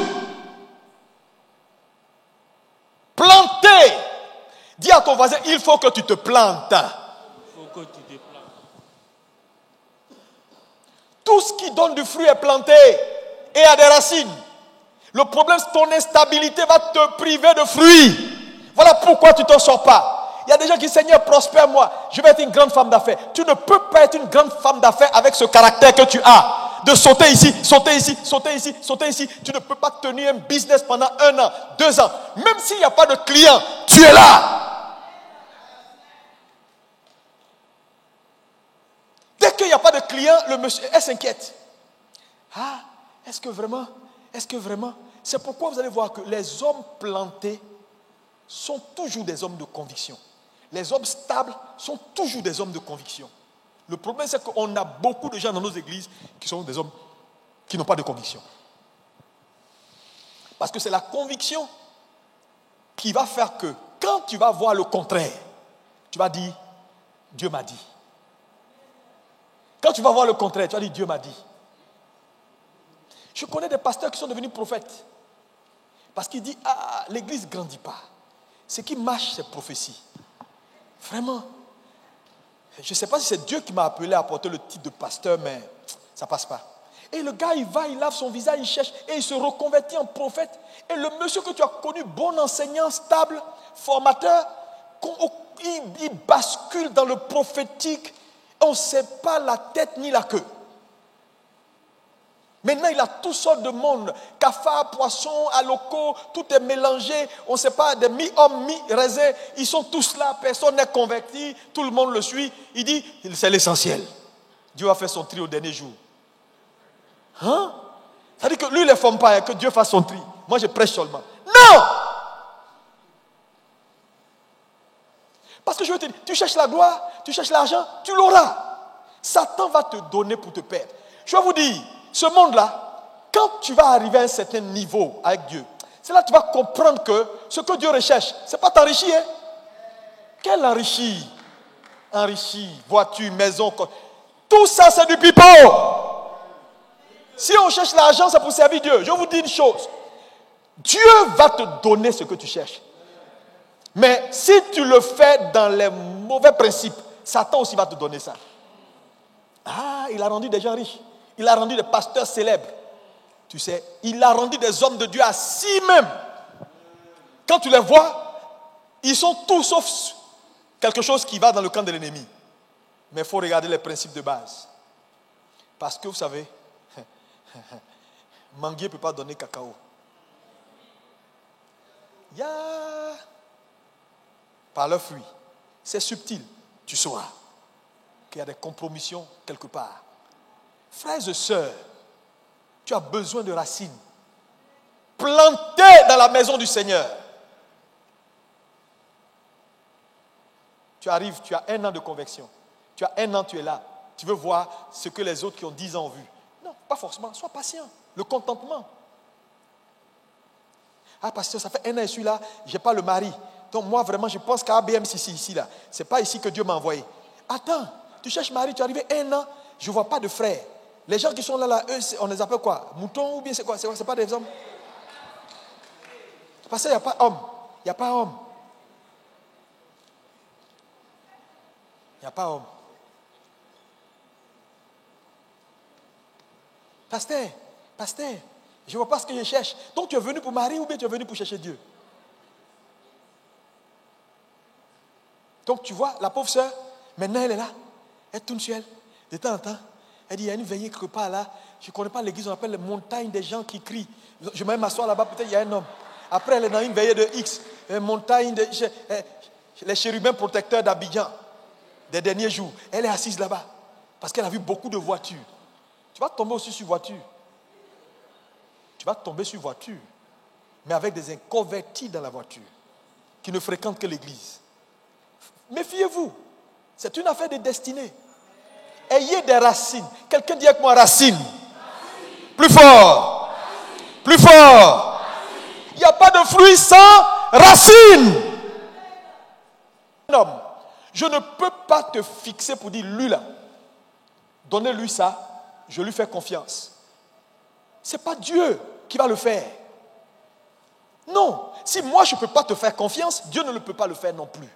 Plantés. Dis à ton voisin, il faut que tu te plantes. Il faut que tu te plantes. Tout ce qui donne du fruit est planté et a des racines. Le problème, c'est ton instabilité va te priver de fruits. Voilà pourquoi tu ne t'en sors pas. Il y a des gens qui disent, Seigneur, prospère-moi. Je vais être une grande femme d'affaires. Tu ne peux pas être une grande femme d'affaires avec ce caractère que tu as. De sauter ici, sauter ici, sauter ici, sauter ici. Tu ne peux pas tenir un business pendant 1 an, 2 ans. Même s'il n'y a pas de clients, tu es là. Dès qu'il n'y a pas de clients, le monsieur, elle s'inquiète. Ah, est-ce que vraiment? C'est pourquoi vous allez voir que les hommes plantés sont toujours des hommes de conviction. Les hommes stables sont toujours des hommes de conviction. Le problème, c'est qu'on a beaucoup de gens dans nos églises qui sont des hommes qui n'ont pas de conviction. Parce que c'est la conviction qui va faire que quand tu vas voir le contraire, tu vas dire, Dieu m'a dit. Quand tu vas voir le contraire, tu vas dire Dieu m'a dit. Je connais des pasteurs qui sont devenus prophètes. Parce qu'ils disent, l'église ne grandit pas. Ce qui marche, c'est prophétie. Vraiment. Je ne sais pas si c'est Dieu qui m'a appelé à porter le titre de pasteur, mais ça ne passe pas. Et le gars, il va, il lave son visage, il cherche, et il se reconvertit en prophète. Et le monsieur que tu as connu, bon enseignant, stable, formateur, il bascule dans le prophétique. On ne sait pas la tête ni la queue. Maintenant, il a toutes sortes de monde. Cafards, poissons, alocos, tout est mélangé. On ne sait pas, des mi-hommes, mi-raisins. Ils sont tous là, personne n'est converti. Tout le monde le suit. Il dit, c'est l'essentiel. Dieu va faire son tri au dernier jour. Hein? Ça veut dire que lui, il ne les forme pas, que Dieu fasse son tri. Moi, je prêche seulement. Non! Parce que je veux te dire, tu cherches la gloire, tu cherches l'argent, tu l'auras. Satan va te donner pour te perdre. Je vais vous dire, ce monde-là, quand tu vas arriver à un certain niveau avec Dieu, c'est là que tu vas comprendre que ce que Dieu recherche, ce n'est pas t'enrichir. Hein? Quel enrichir? Enrichir, voiture, maison, tout ça c'est du pipeau. Si on cherche l'argent, c'est pour servir Dieu. Je vous dis une chose. Dieu va te donner ce que tu cherches. Mais si tu le fais dans les mauvais principes, Satan aussi va te donner ça. Il a rendu des gens riches. Il a rendu des pasteurs célèbres. Tu sais, il a rendu des hommes de Dieu assis même. Quand tu les vois, ils sont tous sauf quelque chose qui va dans le camp de l'ennemi. Mais il faut regarder les principes de base. Parce que vous savez, manguier ne peut pas donner cacao. Par leurs fruits. C'est subtil. Tu sauras qu'il y a des compromissions quelque part. Frères et sœurs, tu as besoin de racines. Plantées dans la maison du Seigneur. Tu arrives, tu as 1 an de conversion. Tu as 1 an, tu es là. Tu veux voir ce que les autres qui ont 10 ans ont vu. Non, pas forcément. Sois patient. Le contentement. Pasteur, ça fait 1 an que je suis là, je n'ai pas le mari. Donc moi, vraiment, je pense qu'à ABM, ici, là. Ce n'est pas ici que Dieu m'a envoyé. Attends, tu cherches mari, tu es arrivé 1 an, je ne vois pas de frères. Les gens qui sont là, eux, on les appelle quoi? Moutons ou bien c'est quoi? C'est pas des hommes? Parce qu'il n'y a pas homme. Il n'y a pas homme. Il n'y a pas homme. Pasteur, je ne vois pas ce que je cherche. Donc tu es venu pour marier ou bien tu es venu pour chercher Dieu? Donc tu vois, la pauvre sœur, maintenant elle est là. Elle tourne sur elle. De temps en temps, elle dit, il y a une veillée quelque part là. Je ne connais pas l'église, on appelle les montagnes des gens qui crient. Je vais m'asseoir là-bas, peut-être il y a un homme. Après, elle est dans une veillée de X. Montagne de... les chérubins protecteurs d'Abidjan. Des derniers jours. Elle est assise là-bas. Parce qu'elle a vu beaucoup de voitures. Tu vas tomber aussi sur voiture. Tu vas tomber sur voiture. Mais avec des inconvertis dans la voiture. Qui ne fréquentent que l'église. Méfiez-vous. C'est une affaire de destinée. Ayez des racines. Quelqu'un dit avec moi racines. Plus fort. Racine. Plus fort. Racine. Il n'y a pas de fruits sans racines. Un homme. Je ne peux pas te fixer pour dire lui là. Donnez-lui ça. Je lui fais confiance. Ce n'est pas Dieu qui va le faire. Non. Si moi je ne peux pas te faire confiance, Dieu ne le peut pas le faire non plus.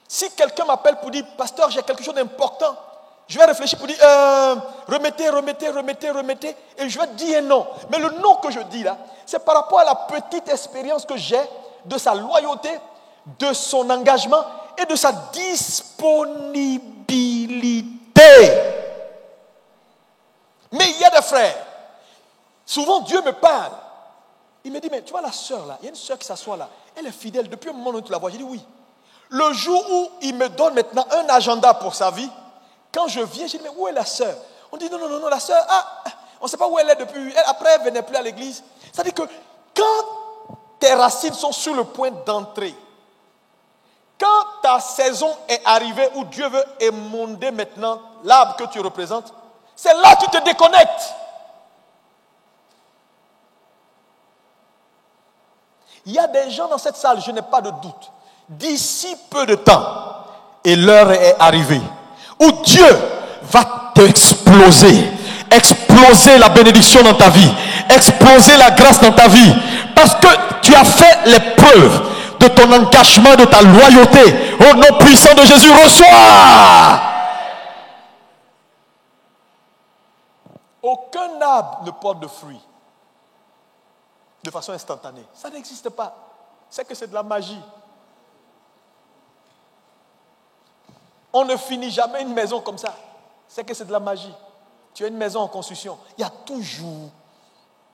Si quelqu'un m'appelle pour dire, pasteur, j'ai quelque chose d'important, je vais réfléchir pour dire, remettez, et je vais dire un non. Mais le non que je dis là, c'est par rapport à la petite expérience que j'ai de sa loyauté, de son engagement et de sa disponibilité. Mais il y a des frères, souvent Dieu me parle. Il me dit, mais tu vois la sœur là, il y a une sœur qui s'assoit là, elle est fidèle, depuis un moment où tu la vois, j'ai dit oui. Le jour où il me donne maintenant un agenda pour sa vie, quand je viens, je dis, mais où est la sœur? On dit, non, la sœur, on ne sait pas où elle est depuis. Après, elle ne venait plus à l'église. C'est-à-dire que quand tes racines sont sur le point d'entrer, quand ta saison est arrivée où Dieu veut émonder maintenant l'arbre que tu représentes, c'est là que tu te déconnectes. Il y a des gens dans cette salle, je n'ai pas de doute. d'ici peu de temps, et l'heure est arrivée, où Dieu va t'exploser, exploser la bénédiction dans ta vie, exploser la grâce dans ta vie, parce que tu as fait les preuves de ton engagement, de ta loyauté. Au nom puissant de Jésus, reçois. Aucun arbre ne porte de fruits de façon instantanée. Ça n'existe pas. C'est que c'est de la magie. On ne finit jamais une maison comme ça. C'est que c'est de la magie. Tu as une maison en construction. Il y a toujours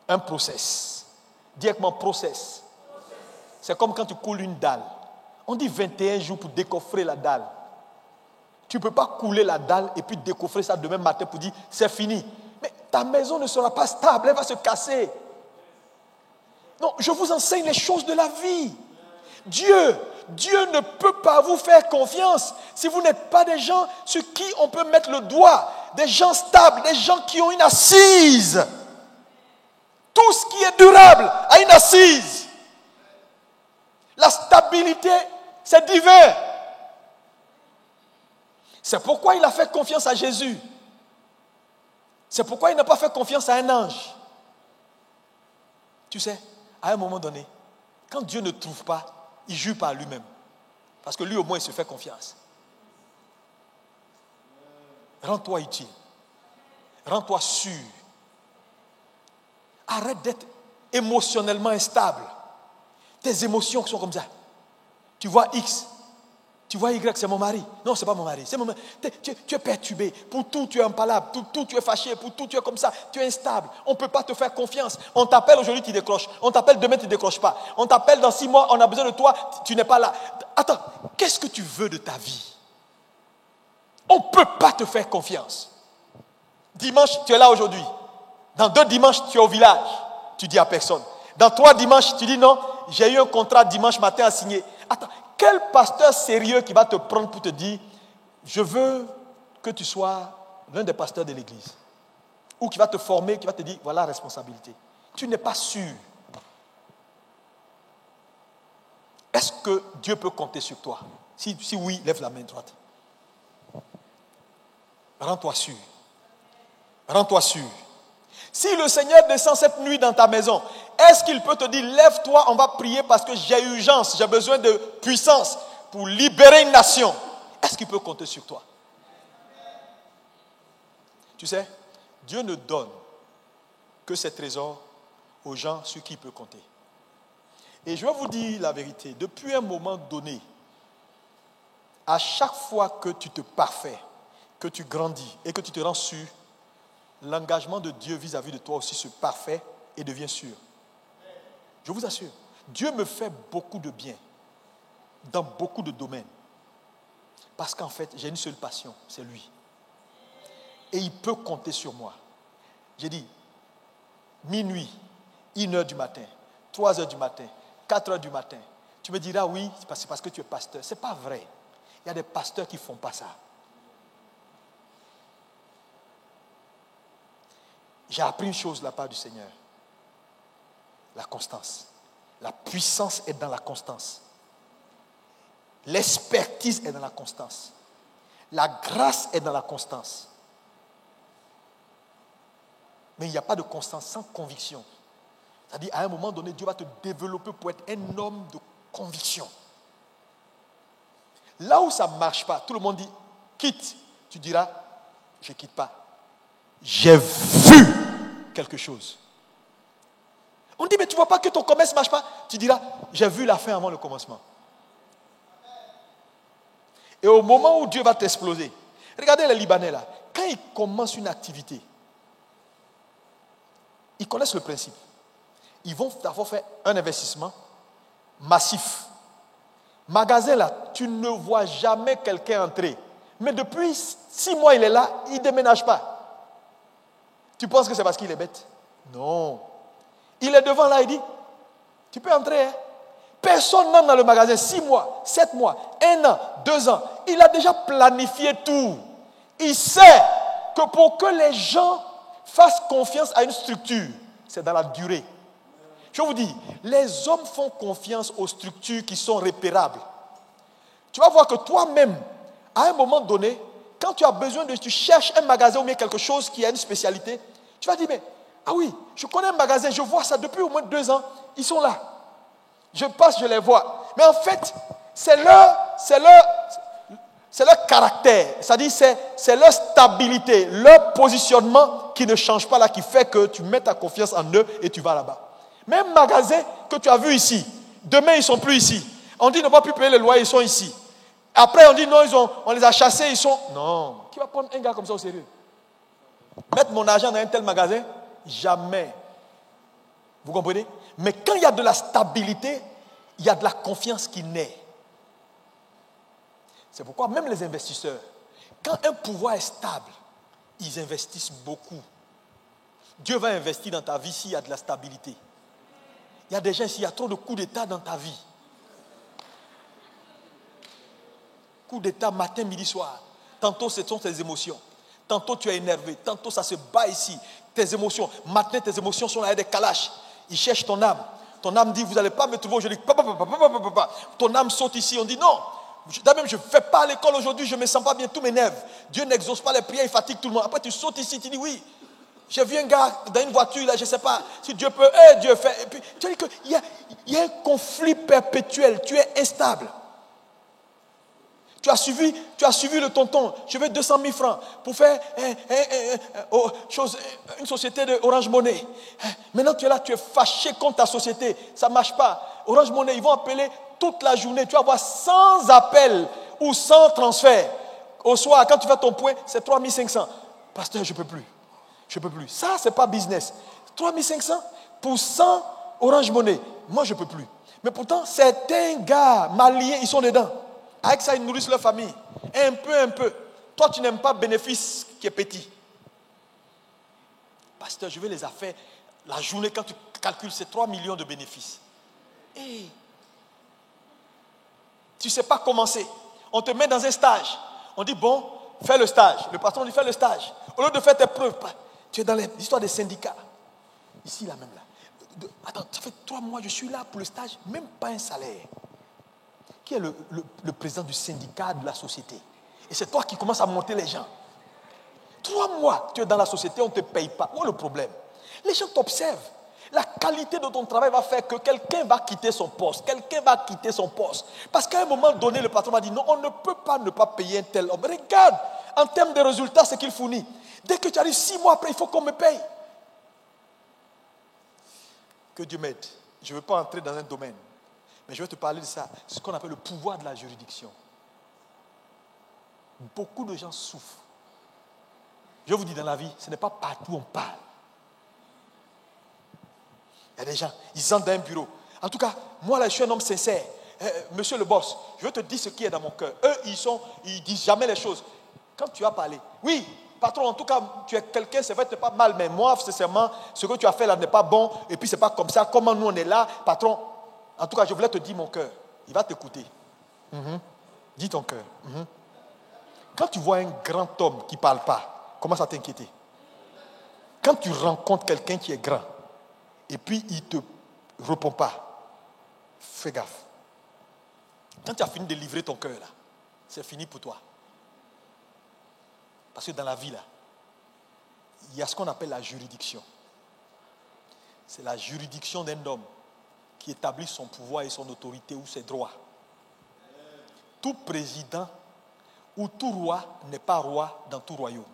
un process. Directement process. C'est comme quand tu coules une dalle. On dit 21 jours pour décoffrer la dalle. Tu ne peux pas couler la dalle et puis décoffrer ça demain matin pour dire c'est fini. Mais ta maison ne sera pas stable, elle va se casser. Non, je vous enseigne les choses de la vie. Dieu ne peut pas vous faire confiance si vous n'êtes pas des gens sur qui on peut mettre le doigt, des gens stables, des gens qui ont une assise. Tout ce qui est durable a une assise. La stabilité, c'est divin. C'est pourquoi il a fait confiance à Jésus. C'est pourquoi il n'a pas fait confiance à un ange. Tu sais, à un moment donné, quand Dieu ne trouve pas, il jure par lui-même. Parce que lui, au moins, il se fait confiance. Rends-toi utile. Rends-toi sûr. Arrête d'être émotionnellement instable. Tes émotions sont comme ça. Tu vois X, tu vois Y, c'est mon mari. Non, c'est pas mon mari. C'est mon mari. Tu es perturbé. Pour tout, tu es impalable. Pour tout, tu es fâché. Pour tout, tu es comme ça. Tu es instable. On ne peut pas te faire confiance. On t'appelle aujourd'hui, tu décroches. On t'appelle demain, tu ne décroches pas. On t'appelle dans 6 mois, on a besoin de toi, tu n'es pas là. Attends, qu'est-ce que tu veux de ta vie? On ne peut pas te faire confiance. Dimanche, tu es là aujourd'hui. Dans 2 dimanches, tu es au village. Tu dis à personne. Dans 3 dimanches, tu dis non, j'ai eu un contrat dimanche matin à signer. Attends, quel pasteur sérieux qui va te prendre pour te dire je veux que tu sois l'un des pasteurs de l'église, ou qui va te former, qui va te dire voilà la responsabilité. Tu n'es pas sûr. Est-ce que Dieu peut compter sur toi? Si oui, lève la main droite. Rends-toi sûr. Rends-toi sûr. Si le Seigneur descend cette nuit dans ta maison, est-ce qu'il peut te dire lève-toi, on va prier parce que j'ai urgence, j'ai besoin de puissance pour libérer une nation? Est-ce qu'il peut compter sur toi? Tu sais, Dieu ne donne que ses trésors aux gens sur qui il peut compter. Et je vais vous dire la vérité, depuis un moment donné, à chaque fois que tu te parfais, que tu grandis et que tu te rends sûr, l'engagement de Dieu vis-à-vis de toi aussi se parfait et devient sûr. Je vous assure, Dieu me fait beaucoup de bien dans beaucoup de domaines. Parce qu'en fait, j'ai une seule passion, c'est lui. Et il peut compter sur moi. J'ai dit, minuit, 1h du matin, 3h du matin, 4h du matin. Tu me diras, oui, c'est parce que tu es pasteur. Ce n'est pas vrai. Il y a des pasteurs qui ne font pas ça. J'ai appris une chose de la part du Seigneur. La constance. La puissance est dans la constance. L'expertise est dans la constance. La grâce est dans la constance. Mais il n'y a pas de constance sans conviction. C'est-à-dire, à un moment donné, Dieu va te développer pour être un homme de conviction. Là où ça ne marche pas, tout le monde dit, quitte. Tu diras, je ne quitte pas. J'ai vu quelque chose. On dit, mais tu ne vois pas que ton commerce ne marche pas? Tu diras, j'ai vu la fin avant le commencement. Et au moment où Dieu va t'exploser, regardez les Libanais là, quand ils commencent une activité, ils connaissent le principe. Ils vont d'abord faire un investissement massif. Magasin là, tu ne vois jamais quelqu'un entrer. Mais depuis 6 mois, il est là, il ne déménage pas. Tu penses que c'est parce qu'il est bête? Non. Il est devant là, il dit, tu peux entrer. Hein? Personne n'entre dans le magasin 6 mois, 7 mois, 1 an, 2 ans. Il a déjà planifié tout. Il sait que pour que les gens fassent confiance à une structure, c'est dans la durée. Je vous dis, les hommes font confiance aux structures qui sont repérables. tu vas voir que toi-même, à un moment donné, quand tu as besoin tu cherches un magasin ou bien quelque chose qui a une spécialité, tu vas dire, mais, ah oui, je connais un magasin, je vois ça depuis au moins 2 ans, ils sont là. Je passe, je les vois. Mais en fait, c'est leur caractère, c'est-à-dire c'est leur stabilité, leur positionnement qui ne change pas là, qui fait que tu mets ta confiance en eux et tu vas là-bas. Même magasin que tu as vu ici, demain ils ne sont plus ici. On dit ne pas plus payer les loyers, ils sont ici. Après on dit non, on les a chassés, ils sont... Non, qui va prendre un gars comme ça au sérieux? Mettre mon argent dans un tel magasin? Jamais. Vous comprenez? Mais quand il y a de la stabilité, il y a de la confiance qui naît. C'est pourquoi même les investisseurs, quand un pouvoir est stable, ils investissent beaucoup. Dieu va investir dans ta vie s'il y a de la stabilité. Il y a des gens ici, il y a trop de coups d'état dans ta vie. Coups d'état matin, midi, soir. Tantôt ce sont tes émotions. Tantôt tu es énervé. Tantôt ça se bat ici. Tes émotions. Matin tes émotions sont là, des calaches. Ils cherchent ton âme. Ton âme dit, vous n'allez pas me trouver aujourd'hui. Ton âme saute ici. On dit non. D'abord, je ne fais pas à l'école aujourd'hui, je ne me sens pas bien, tout m'énerve. Dieu n'exauce pas les prières, il fatigue tout le monde. Après, tu sautes ici, tu dis oui. J'ai vu un gars dans une voiture, là, je ne sais pas si Dieu peut, Dieu fait. Et puis, tu dis qu'il y a un conflit perpétuel, tu es instable. Tu as suivi le tonton, je veux 200 000 francs pour faire une société de Orange Money. Maintenant, tu es là, tu es fâché contre ta société, ça ne marche pas. Orange Money, ils vont appeler toute la journée, tu vas avoir 100 appels ou 100 transferts. Au soir, quand tu fais ton point, c'est 3500. Pasteur, je ne peux plus. Ça, ce n'est pas business. 3500 pour 100 Orange Money. Moi, je ne peux plus. Mais pourtant, certains gars maliens, ils sont dedans. Avec ça, ils nourrissent leur famille. Un peu. Toi, tu n'aimes pas le bénéfice qui est petit. Pasteur, je veux les affaires. La journée, quand tu calcules, c'est 3 millions de bénéfices. Hey. Tu ne sais pas commencer. On te met dans un stage. On dit, bon, fais le stage. Le patron dit, fais le stage. Au lieu de faire tes preuves, tu es dans l'histoire des syndicats. Ici, là même là. Attends, ça fait 3 mois, je suis là pour le stage, même pas un salaire. Qui est le président du syndicat de la société? Et c'est toi qui commences à monter les gens. 3 mois, tu es dans la société, on ne te paye pas. Où est le problème? Les gens t'observent. La qualité de ton travail va faire que quelqu'un va quitter son poste. Parce qu'à un moment donné, le patron va dire non, on ne peut pas ne pas payer un tel homme. Regarde, en termes de résultats, ce qu'il fournit. Dès que tu arrives 6 mois après, il faut qu'on me paye. Que Dieu m'aide. Je ne veux pas entrer dans un domaine. Mais je vais te parler de ça, ce qu'on appelle le pouvoir de la juridiction. Beaucoup de gens souffrent. Je vous dis, dans la vie, ce n'est pas partout où on parle. Il y a des gens, ils entrent dans un bureau. En tout cas, moi là, je suis un homme sincère. Monsieur le boss, je veux te dire ce qui est dans mon cœur. Eux, ils disent jamais les choses. Quand tu as parlé, oui, patron, en tout cas, tu es quelqu'un, c'est vrai, tu n'es pas mal, mais moi, sincèrement, ce que tu as fait là n'est pas bon, et puis c'est pas comme ça. Comment nous on est là, patron? En tout cas, je voulais te dire mon cœur. Il va t'écouter. Dis ton cœur. Quand tu vois un grand homme qui ne parle pas, commence à t'inquiéter. Quand tu rencontres quelqu'un qui est grand, et puis il ne te répond pas, fais gaffe. Quand tu as fini de livrer ton cœur, là, c'est fini pour toi. Parce que dans la vie, là, il y a ce qu'on appelle la juridiction. C'est la juridiction d'un homme qui établit son pouvoir et son autorité ou ses droits. Tout président ou tout roi n'est pas roi dans tout royaume.